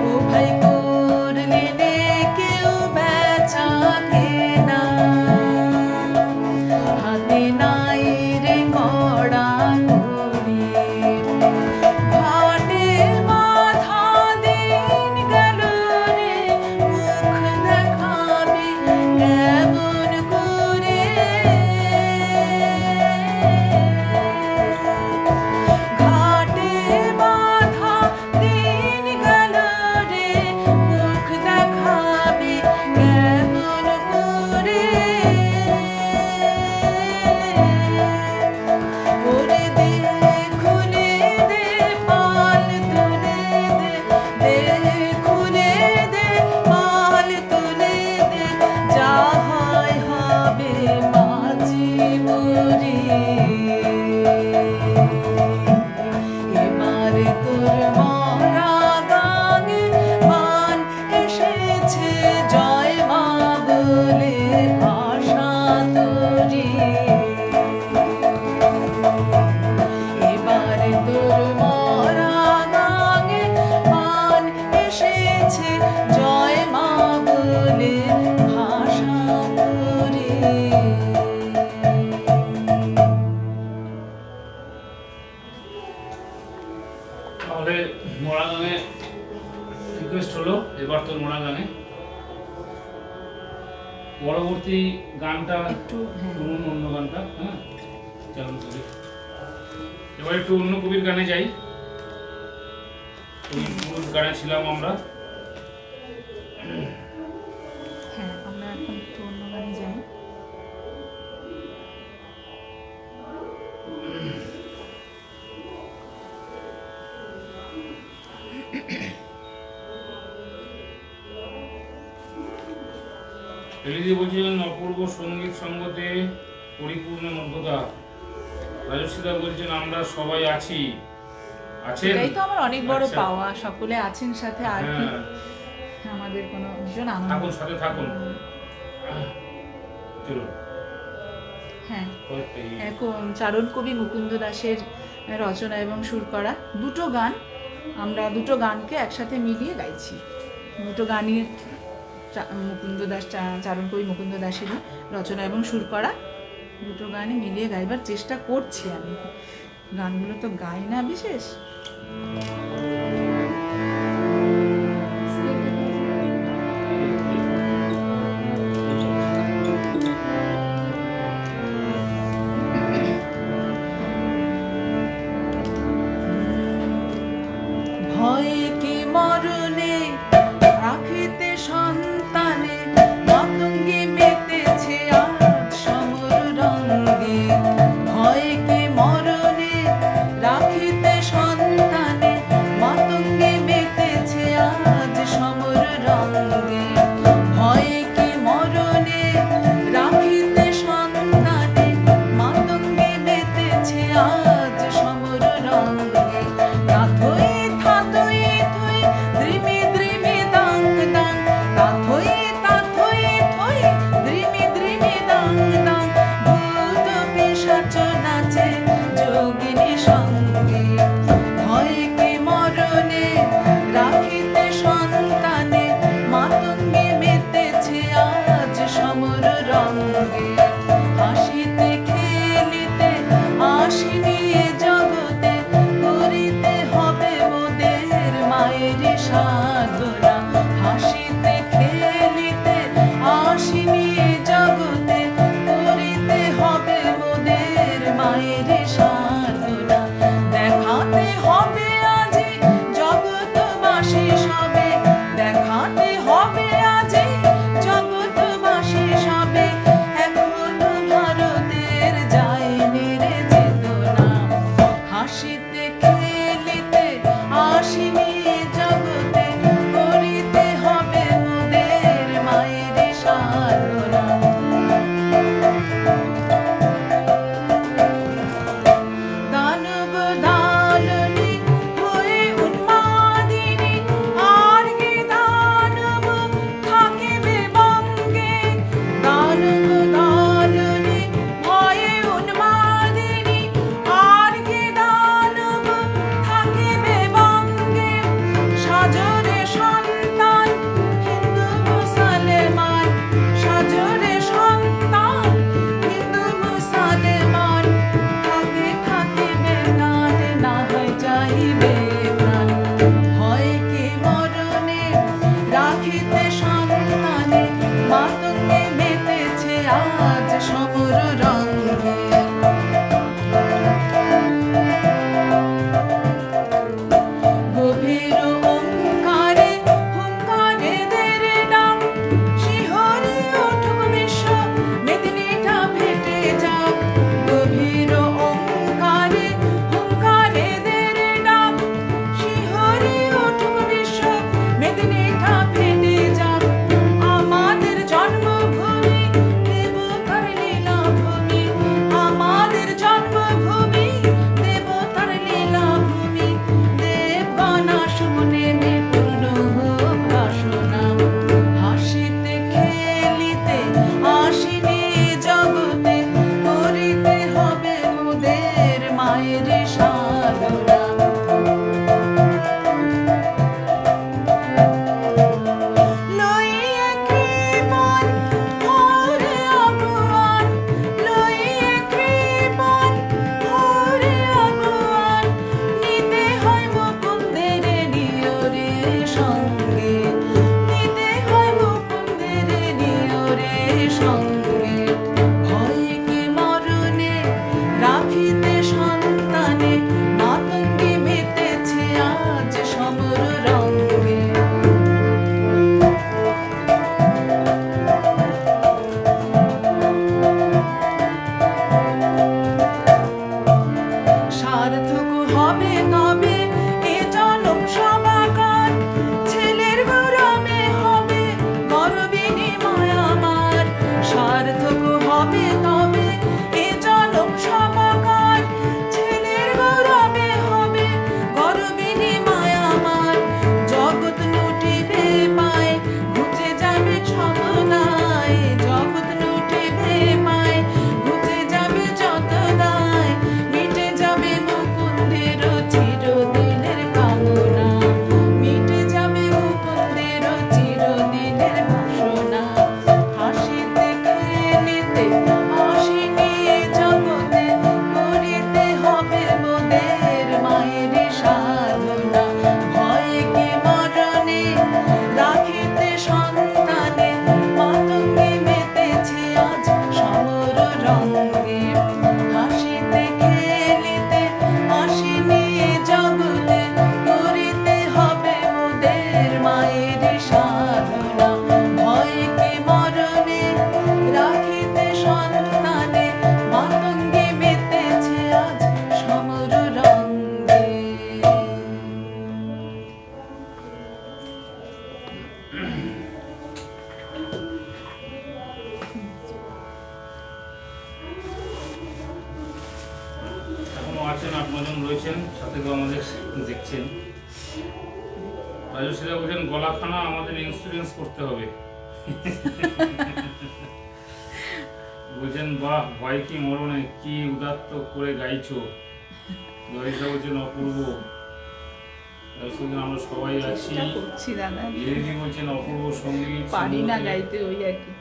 ও ভাই করলে নে কেউ বেচা কেনা। হাতে নাই রে কড়া কড়ি, ঘাটে বাঁধা দিন গেল রে, মুখ দেখাবি কেমন করে। ঘাটে বাঁধা দিন গেল রে, মুখ দেখাবি কেমন করে। ওরে দে খুলে দে পাল তুলে দে, দে খুলে দে পাল তুলে দে, যা হয় হবে বাঁচি মরি। এবার তোর মরা গাঙে বান এসেছে জয় মা বলে ভাষা তোরে। এবার তোর এবার তো নোনা গানে পরবর্তী গানটা একটু হ্যাঁ শুনুন, অন্য গানটা। হ্যাঁ, চারণ কবি। এবার একটু অন্য কবির গানে যাই। ওই মূল গানে ছিলাম আমরা। হ্যাঁ আমরা এখন একটু অন্য গানে যাই। এলিজি বলছিলেন অপূর্ব সঙ্গীত সঙ্গতে পরিপূর্ণ মুগ্ধতা। রাজস্বীদা বলছেন আমরা সবাই আছি। আছেন? এটাই তো আমার অনেক বড় আচ্ছা। পাওয়া, সকলে আছেন সাথে, আর কি হ্যাঁ, আমাদের কোনো ভীষণ আনন্দ। থাকুন, সাথে থাকুন। চলুন হ্যাঁ, কয়েকটাই। এখন চারণ কবি মুকুন্দ দাসের রচনা এবং সুর করা দুটো গান, আমরা দুটো গানকে একসাথে মিলিয়ে গাইছি। দুটো গানই মুকুন্দ দাস, চারণ কবি মুকুন্দ দাসেরই রচনা এবং সুর করা, দুটো গানই মিলিয়ে গাইবার চেষ্টা করছি আমি। গানগুলো তো গাই না বিশেষ। ভয়ে কি মরণে রাখিতে সন্তানে, মাতঙ্গে মেতেছে আজ সমর রঙ্গে। ভয়ে কি মরণে রাখিতে সন্তানে, মাতঙ্গে মেতেছে আজ সমর রঙ্গে। ভয়ে কি মরণে রাখিতে সন্তানে, মাতঙ্গে মেতেছে আজ সমর রঙ্গে। তাথই তাথই থই দ্রিমি দ্রিমি দাং দাং, তাথই তাথই থই দ্রিমি দ্রিমি দাং দাং। ভূত পিশাচ নাচে যোগিনী সঙ্গে। ভয়ে কি মরণে রাখিতে সন্তানে, মাতঙ্গে মেতেছে আজ সমর রঙ্গে। হাসিতে খেলিতে আসিনি এ জগতে, করিতে হবে মোদের মায়ের সাধনা। হাসিতে খেলিতে আসিনি এ জগতে, করিতে হবে মোদের মায়ের সাধনা। দেখাতে হবে আজি জগৎবাসী সবে, দেখাতে হবে আজি জগৎবাসী সবে। এখনো ভারতের যায়নি রে চেতনা। হাসিতে খেলিতে আসিনি এ জগতে, করিতে হবে মোদের মায়ের সাধনা। আছেন, 8-9 জন রয়েছেন, সাথে তো আমাদের দেখছেন। রাজশ্রীরা বলছেন গলাখানা আমাদের ইন্স্যুরেন্স করতে হবে। বলছেন বাহ, ভয় কি মরণে, কি উদাত্ত করে গাইছো। লরিসা বলছেন অপূর্ব। আমরা সবাই আছি। চেষ্টা করছি দাদা, দিদি বলছেন অপূর্ব সঙ্গীত, পারি না সঙ্গতে গাইতে, ওই আর কি।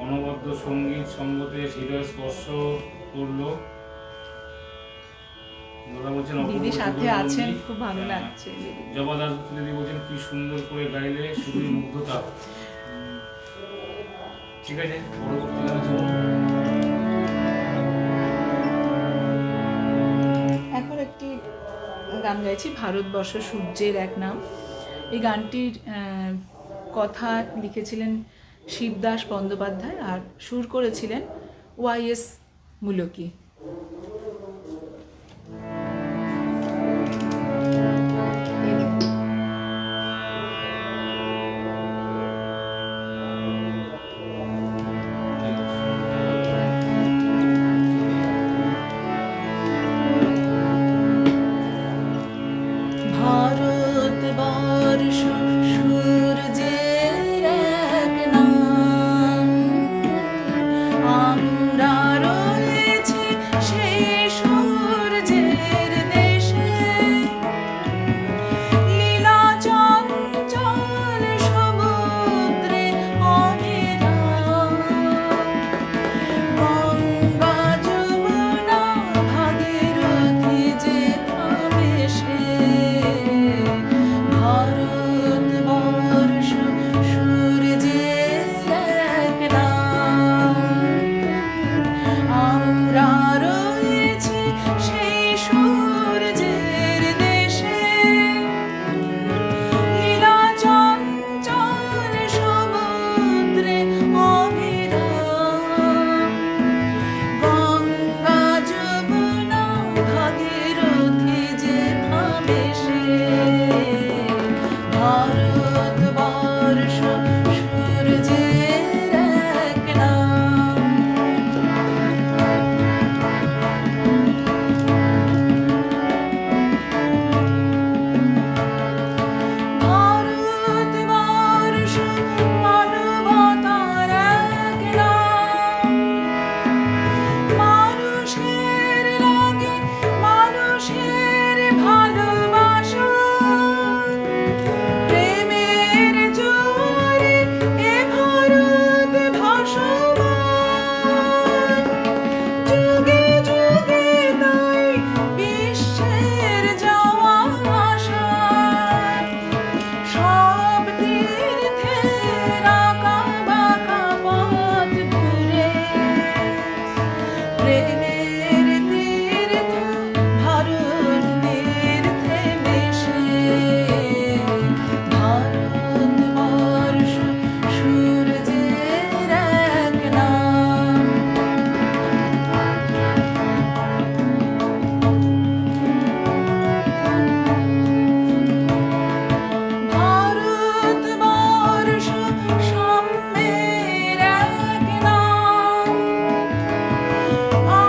অনবদ্য সঙ্গীত সঙ্গতে হৃদয় স্পর্শ করলো। দাদা বলছেন অপূর্ব দিদি সাথে জীবননন্দী। আছেন, খুব ভালো হ্যাঁ। লাগছে দিদি। জবা দাস দিদি বলছেন কি সুন্দর করে গাইলে, শুধুই মুগ্ধতা। ঠিক আছে, পরবর্তী গানে চলুন। এখন একটি গান গাইছি, ভারতবর্ষ সূর্যের এক নাম। এই গানটির কথা লিখেছিলেন শিবদাস বন্দ্যোপাধ্যায় আর সুর করেছিলেন ওয়াইএস মুলকি। ভারতবর্ষ সূর্যের এক নাম, আমরা রয়েছি সেই সূর্যের দেশে। লীলা চঞ্চল সমুদ্রে অবিরাম, গঙ্গা যমুনা ভাগীরথী যে থামে সে। ভারতবর্ষ সূর্যের এক নাম, আমরা রয়েছি সেই সূর্যের দেশে। লীলা চঞ্চল সমুদ্রে অবিরাম, গঙ্গা যমুনা ভাগীরথী যে থামে সে। ভারতবর্ষ সূর্যের এক নাম। ভারতবর্ষ মানবতার এক নাম, মানুষের লাগে মানুষের ভালোবাসা। প্রেমের জোরে এ ভারত ভাসমান, যুগে যুগে তাই বিশ্বের যাওয়া আসা। সব তীর্থের আঁকা বাঁকা পথ ঘুরে, প্রেমের তীর্থ ভারত তীর্থে মিশে। ভারতবর্ষ সূর্যের এক নাম। ভারতবর্ষ সাম্যের এক নাম,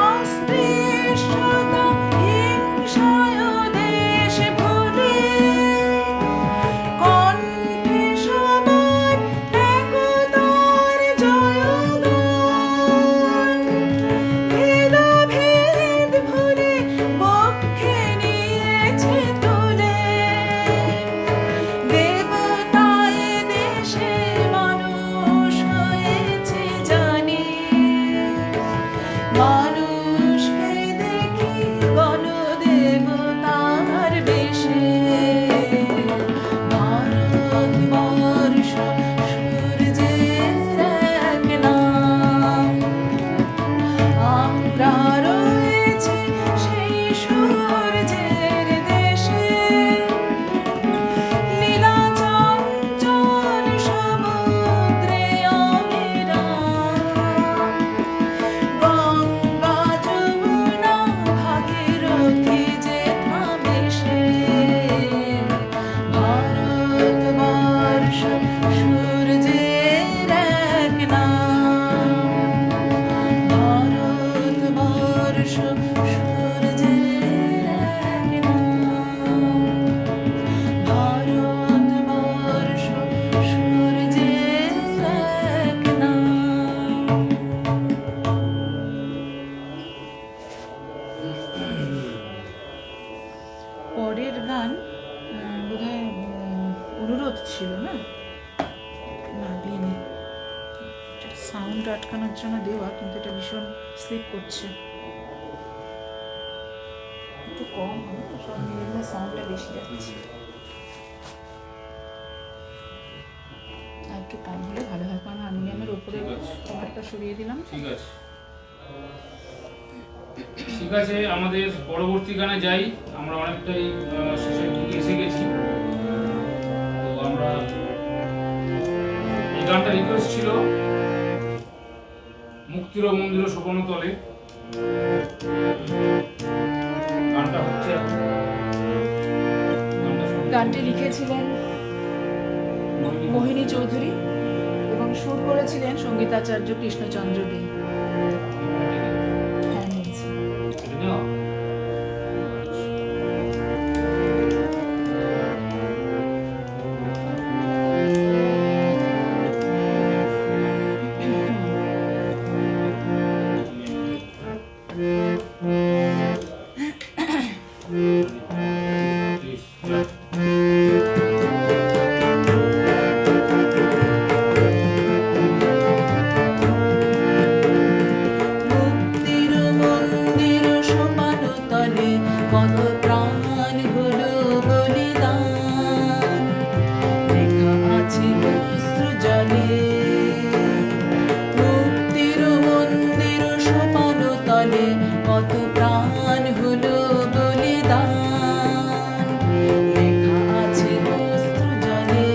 অস্পৃশ্যতা হিংসায় দেশ ভুলে। কণ্ঠে সবার একতার জয়গান, ভেদাভেদ ভুলে বক্ষে নিয়েছে তুলে। দেবতায় দেশে মানুষ হয়েছে জানি, মানুষকে দেখি গণদেবতার বেশে। ভারতবর্ষ সূর্যের এক নাম, আমরা রয়েছি সেই সূর্যের দেশে। লীলা চঞ্চল সমুদ্রে অবিরাম, গঙ্গা যমুনা ভাগীরথী যে থামে সে। ভারতবর্ষ সূর্যের এক নাম, ভারতবর্ষ সূর্যের পরের গান বোধহয় অনুরোধ ছিল না, না দিইনি, সাউন্ড আটকানোর জন্য দেওয়া, কিন্তু এটা ভীষণ স্লিপ করছে, একটু কম হবে, সব মিলে সাউন্ডটা বেশি যাচ্ছে, আর একটু কম হলে ভালো হয়, কারণ হারমোনিয়ামের ওপরে ঠিক আছে। কভারটা সরিয়ে দিলাম। ঠিক আছে, ঠিক আছে, আমাদের পরবর্তী গানে যাই। আমরা অনেকটাই শেষের দিকে এসে গেছি। তো আমরা এই গানটা রিকোয়েস্ট ছিল মুক্তির মন্দির সোপান তলে। গানটা হচ্ছে এখন। গানটা শুনুন। গানটি লিখেছিলেন মোহিনী চৌধুরী এবং সুর করেছিলেন সঙ্গীতাচার্য কৃষ্ণচন্দ্র দে। হ্যাঁ, নিয়েছি। এটা নাও। Please, yeah. মুক্তির মন্দির সোপান তলে কত প্রাণ হলো বলিদান, লেখা আছে অশ্রু জলে। মুক্তির মন্দির সোপান তলে কত প্রাণ হলো বলিদান, লেখা আছে অশ্রু জলে।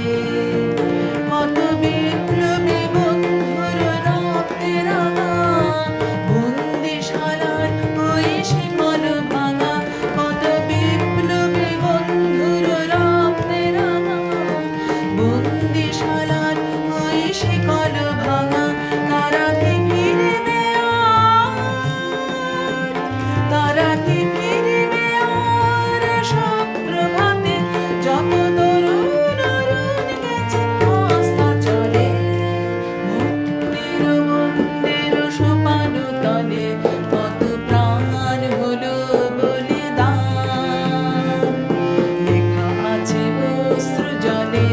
কত বিপ্লবী বন্ধুর রক্তের আঘাত, বন্দিশালার ওই শিকল ভাঙা। কত বিপ্লবী বন্ধুর রক্তের আঘাত, বন্দিশালার ওই শিকল ভাঙা। তারা কি ফিরবে আর, তারা কি ফিরবে আর সুপ্রভাতে, যত তরুণ অরুণ গেছে আস্থা চলে। মুক্তির মন্দির সোপান তলে কত প্রাণ হলো বলিদান, লেখা আছে অশ্রু জলে।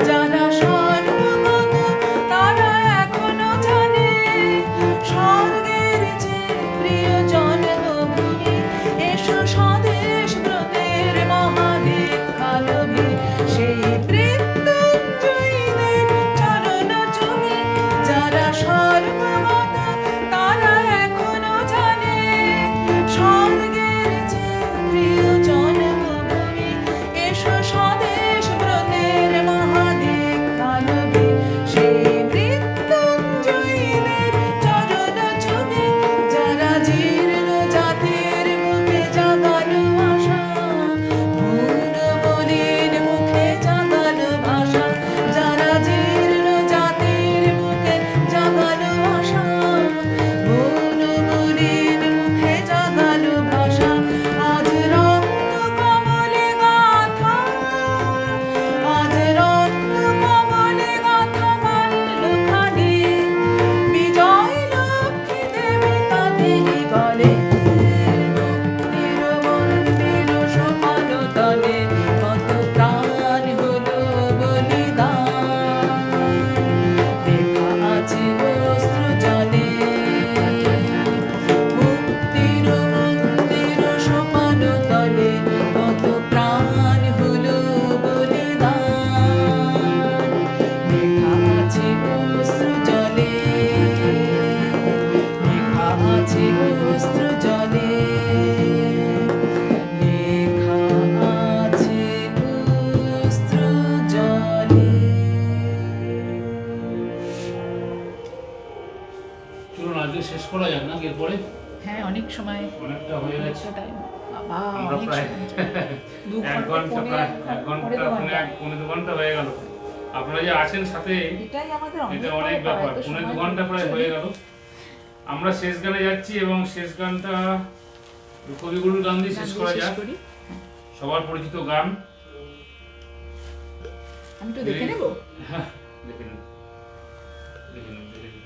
যারা স্বর্গগত তারা এখনো জানে, স্বর্গের যে প্রিয় জন্মভূমি। এসো স্বদেশ ব্রতের মহাদীক্ষা লোভে, সেই মৃত্যুঞ্জয়ীদের চরণ চুমে। যারা স্বর্গগত তারা এখনো জানে, স্বর্গের যে প্রিয় জন্মভূমি। এসো স্বদেশ ব্রতের মহাদীক্ষা লোভে, সেই মৃত্যুঞ্জয়ীদের চরণ চুমে। যারা জীর্ণ জাতির মুখে জাগালো আশা, মৌন মলিন মুখে জাগালো ভাষা। যারা জীর্ণ জাতির মুখে জাগালো আশা, মৌন মলিন মুখে জাগালো ভাষা। আজ রক্ত কমলে গাথা, আজ রক্ত কমলে গাথা গানখানি, বিজয় লক্ষ্মী দেবী তাদেরই বলে। মুক্তির মন্দির সোপান তলে কত প্রাণ হলো বলিদান, লেখা আছে অশ্রু জলে। মুক্তির মন্দির সোপান তলে কত প্রাণ হলো বলিদান, লেখা আছে অশ্রু জলে, লেখা আছে অশ্রু জলে, লেখা আছে অশ্রু জলে। চলুন আজকে শেষ করা যাক না, এরপরে হ্যাঁ, অনেক সময়, অনেকটা হয়ে গেছে। অনেকটা টাইম, বাবা আমরা অনেক প্রায় সময়। 2 এক ঘন্টা, প্রায় এক ঘন্টা, পৌনে 2 ঘন্টা। পৌনে 2 ঘন্টা হয়ে গেল। আপনারা যে আছেন সাথে, এটাই আমাদের এটা অনেক ব্যাপার। পৌনে 2 ঘন্টা প্রায় হয়ে গেল। আমরা শেষ গানে যাচ্ছি এবং শেষ গানটা কবিগুরুর গান দিয়ে শেষ করা যাক। করি। সবার পরিচিত গান। আমি তো দেখে নেব। দেখে নিন। দেখে নিন, দেখে নিন।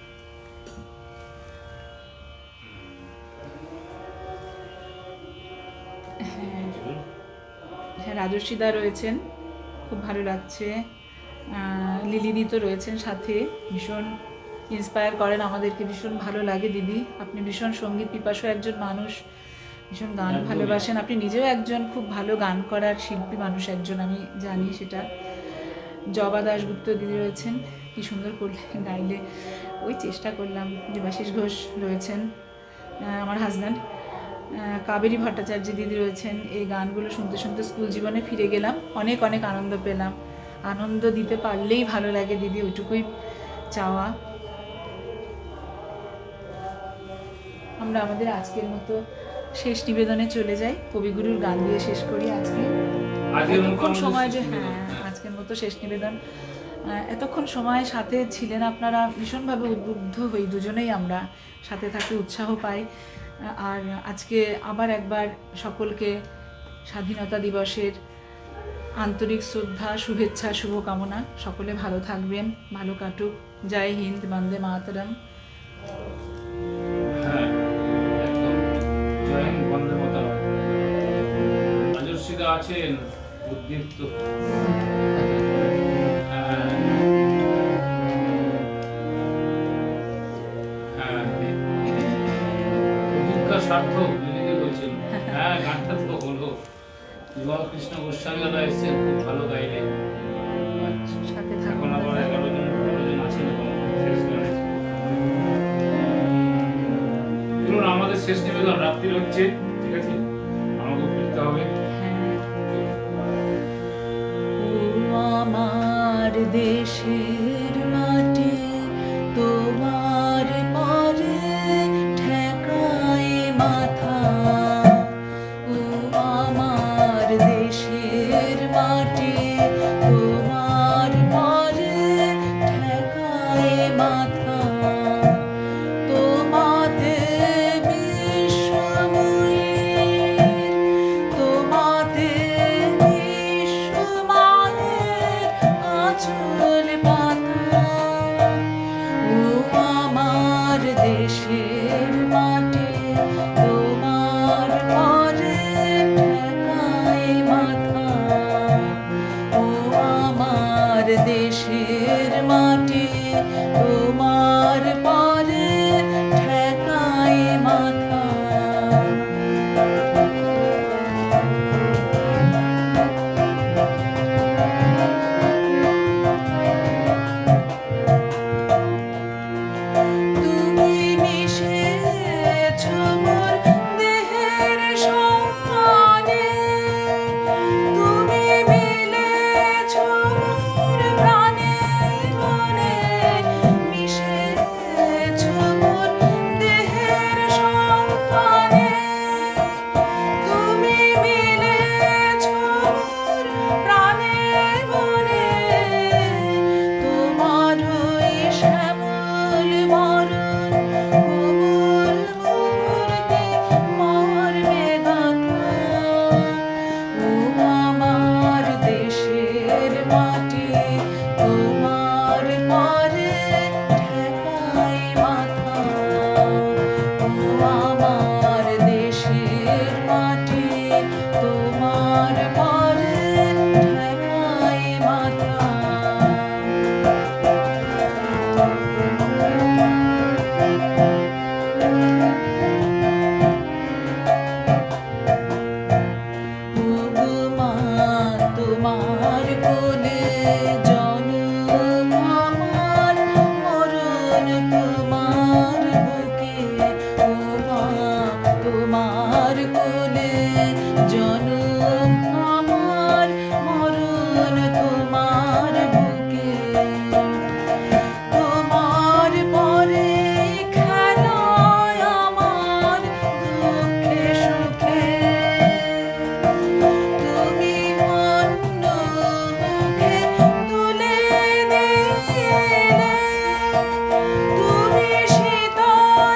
বলুন। হ্যাঁ, রাজস্বীদা রয়েছেন, খুব ভালো লাগছে। লিলিদি তো রয়েছেন সাথে, ভীষণ ইন্সপায়ার করেন আমাদেরকে, ভীষণ ভালো লাগে দিদি। আপনি ভীষণ সঙ্গীত পিপাসু একজন মানুষ, ভীষণ গান একদমই। ভালোবাসেন। আপনি নিজেও একজন খুব ভালো গান করার শিল্পী মানুষ একজন, আমি জানি সেটা। জবা দাশগুপ্ত দিদি রয়েছেন, কি সুন্দর করলে গাইলে, ওই চেষ্টা করলাম। দেবাশিস ঘোষ রয়েছেন, আমার হাজব্যান্ড। কাবেরী ভট্টাচার্য দিদি রয়েছেন। এই গানগুলো শুনতে শুনতে স্কুল জীবনে ফিরে গেলাম, অনেক অনেক আনন্দ পেলাম। আনন্দ দিতে পারলেই ভালো লাগে দিদি, ওইটুকুই চাওয়া। আমরা আমাদের আজকের মতো শেষ নিবেদনে চলে যাই, কবিগুরুর গান দিয়ে শেষ করি আজকে। আজকের মতো এতক্ষণ আমাদের সময় যে শেষ নিবেদন, হ্যাঁ, আজকের মতো শেষ নিবেদন। এতক্ষণ সময় সাথে ছিলেন আপনারা, ভীষণভাবে উদ্বুদ্ধ হই দুজনেই, আমরা সাথে থাকি, উৎসাহ পাই। আর আজকে আবার একবার সকলকে স্বাধীনতা দিবসের আন্তরিক শ্রদ্ধা, শুভেচ্ছা, শুভকামনা। সকলে ভালো থাকবেন, ভালো কাটুক। জয় হিন্দ, বন্দে মাতরম। হ্যাঁ, একদম। জয় হিন্দ, বন্দে মাতরম। রাজস্বীদা আছেন, উদ্দীপ্ত। হ্যাঁ, হ্যাঁ। প্রতীক্ষা সার্থক, দিদি বলছেন। হ্যাঁ, গানটা তো হলো। বিমল কৃষ্ণ গোস্বামী দাদা এসেছেন, খুব ভালো গাইলেন। সাথে এখন থাকুন আবার দাদা। 11 জন 12 জন আছেন এখন শেষ গানে। চলুন, আমাদের শেষ নিবেদন রাত্রি হচ্ছে, ঠিক আছে, আমাকে ফিরতে হবে। হ্যাঁ। চলুন। ও আমার দেশের মাটি, তোমার পরে ঠেকায় মাথা। ও আমার দেশের মাটি, তোমার পরে ঠেকায় মাথা। তোমাতে বিশ্বময়ের, তোমাতে বিশ্বমায়ের আঁচল পাতা। ও আমার দেশের মাটি, তোমার পরে ঠেকায় মাথা। ও আমার দেশের মাটি, তোমার পরে ঠেকায় মাথা। তুমি মিশেছ মোর দেহের সঙ্গে, তুমি মিলেছ মোর প্রাণে মনে, মিশেছ মোর দেহের সঙ্গে, তুমি মিলেছ মোর প্রাণে মনে। তোমার ওই শ্যামল বরণ, কোমল মূর্তি মর্মে গাঁথা। ও আমার দেশের মাটি, তোমার পরে ঠেকায় মাথা। ও আমার দেশের মাটি, তোমার পরে ঠেকায় মাথা। ওগো মা, তোমার কোলে জনম আমার, মরণ তোমার বুকে। ও মা, তোমার কোলে জনম আমার, মরণ তোমার বুকে। তোমার পরে খেলায় আমার দুঃখে সুখে, তুমি অন্য মুখে তুলে দিলে, তুমি শীতল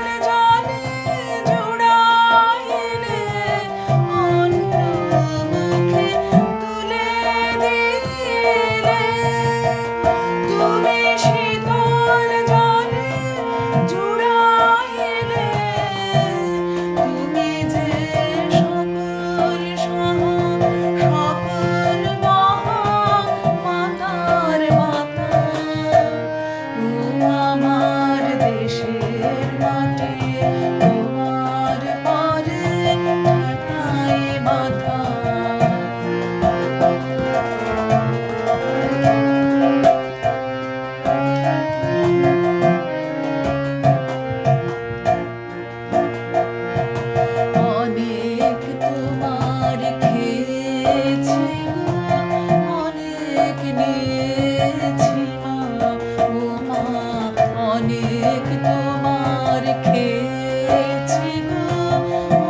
অনেক তোমার খেয়েছি গো,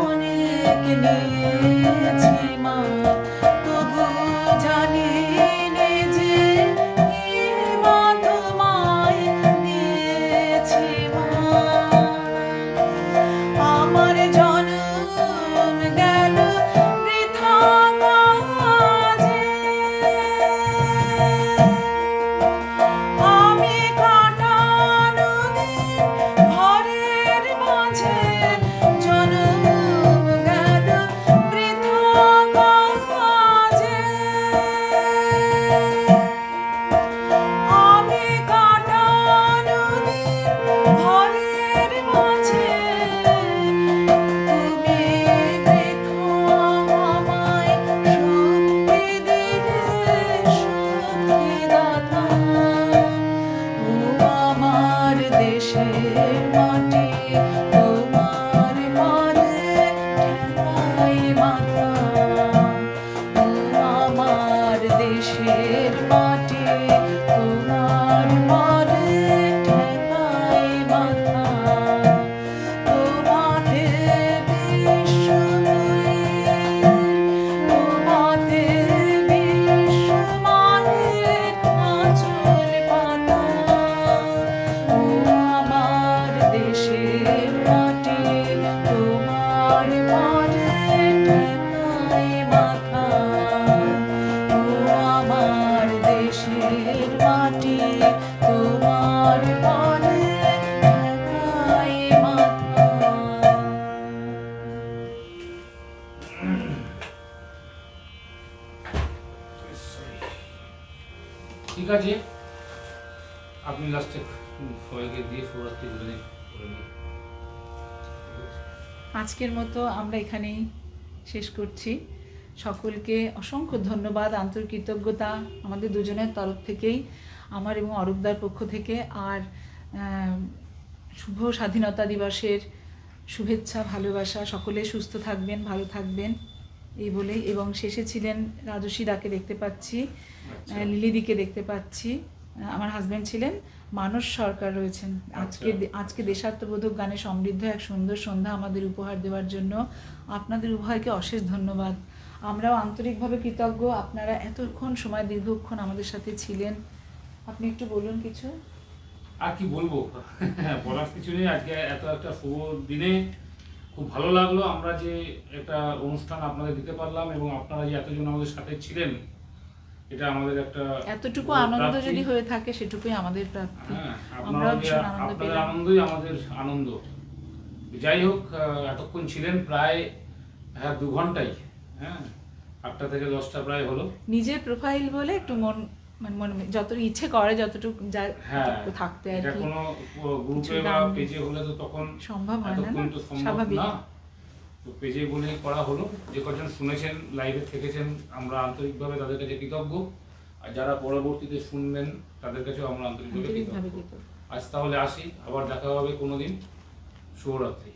অনেক নিয়েছি মা, তবু জানি নে যে কি মা তোমায় দিয়েছি মা। আমার জনম গেল বৃথা কাজে, আমি কাটানো দিন ঘরের মাঝে, জনম গেল বৃথা কাজে। আমি কাটানো দিন ঘরের মাঝে, তুমি বৃথা আমায় শক্তি দিলে শক্তিদাতা। ও আমার দেশের মাটি, তোমার পরে ঠেকাই মাথা। ও আমার দেশের মাটি, তোমার পরে ঠেকাই মাথা। তোমাতে বিশ্বময়ের, তোমাতে বিশ্বমায়ের আঁচল পাতা। ও আমার দেশের মাটি, তোমার পরে ঠেকাই মাথা। ও আমার দেশের মাটি, তোমার পরে ঠেকাই মাথা। ঠিক আছে, আপনি লাস্টে সবাইকে দিয়ে শুভরাত্রি বলে দিন, করে নিন। আজকের মতো আমরা এখানেই শেষ করছি। সকলকে অসংখ্য ধন্যবাদ, আন্তরিক কৃতজ্ঞতা আমাদের দুজনের তরফ থেকেই, আমার এবং অরূপদার পক্ষ থেকে। আর শুভ স্বাধীনতা দিবসের শুভেচ্ছা, ভালোবাসা। সকলে সুস্থ থাকবেন, ভালো থাকবেন এই বলেই। এবং শেষে ছিলেন রাজস্বী দাকে দেখতে পাচ্ছি, আচ্ছা। লিলিদিকে দেখতে পাচ্ছি, আমার হাজব্যান্ড ছিলেন, মানস সরকার রয়েছেন। আজকে দেশাত্মবোধক গানে সমৃদ্ধ এক সুন্দর সন্ধ্যা আমাদের উপহার দেওয়ার জন্য আপনাদের উভয়কে অশেষ ধন্যবাদ। আমরাও আন্তরিকভাবে কৃতজ্ঞ, আপনারা এতক্ষণ সময় দীর্ঘক্ষণ আমাদের সাথে ছিলেন। আপনি একটু বলুন কিছু। আর কি বলবো, বলার কিছু নেই। আজকে এত একটা শুভ দিনে খুব ভালো লাগলো আমরা যে একটা অনুষ্ঠান আপনাদের দিতে পারলাম, এবং আপনারা যে এতজন আমাদের সাথে ছিলেন, এটা আমাদের একটা এতটুকু বড় আনন্দ প্রাপ্তি। যদি হয়ে থাকে সেটুকুই আমাদের প্রাপ্তি। হ্যাঁ, আমরাও ভীষণ আনন্দ আপনাদের পেলাম। আনন্দই আমাদের আনন্দ। যাই হোক, এতক্ষণ ছিলেন প্রায় 2 ঘন্টাই। হ্যাঁ, 8টা থেকে 10টা প্রায় হলো। নিজের প্রোফাইল বলে একটু মনে যতটুকু ইচ্ছে করে, যতটুকু যা হ্যাঁ, থাকতে আর এটা কি। কোনো গ্রুপে কিছু বা গান পেজে হলে তো তখন সম্ভব হয় না, এতক্ষণ তো সম্ভব স্বাভাবিক। না। তো পেজে বলে করা হলো। যে কজন শুনেছেন, লাইভে থেকেছেন, আমরা আন্তরিকভাবে তাদের কাছে কৃতজ্ঞ। আর যারা পরবর্তীতে শুনবেন তাদের কাছেও আমরা আন্তরিকভাবে আন্তরিকভাবে কৃতজ্ঞ। কৃতজ্ঞ। আজ তাহলে আসি, আবার দেখা হবে কোনোদিন। শুভরাত্রি।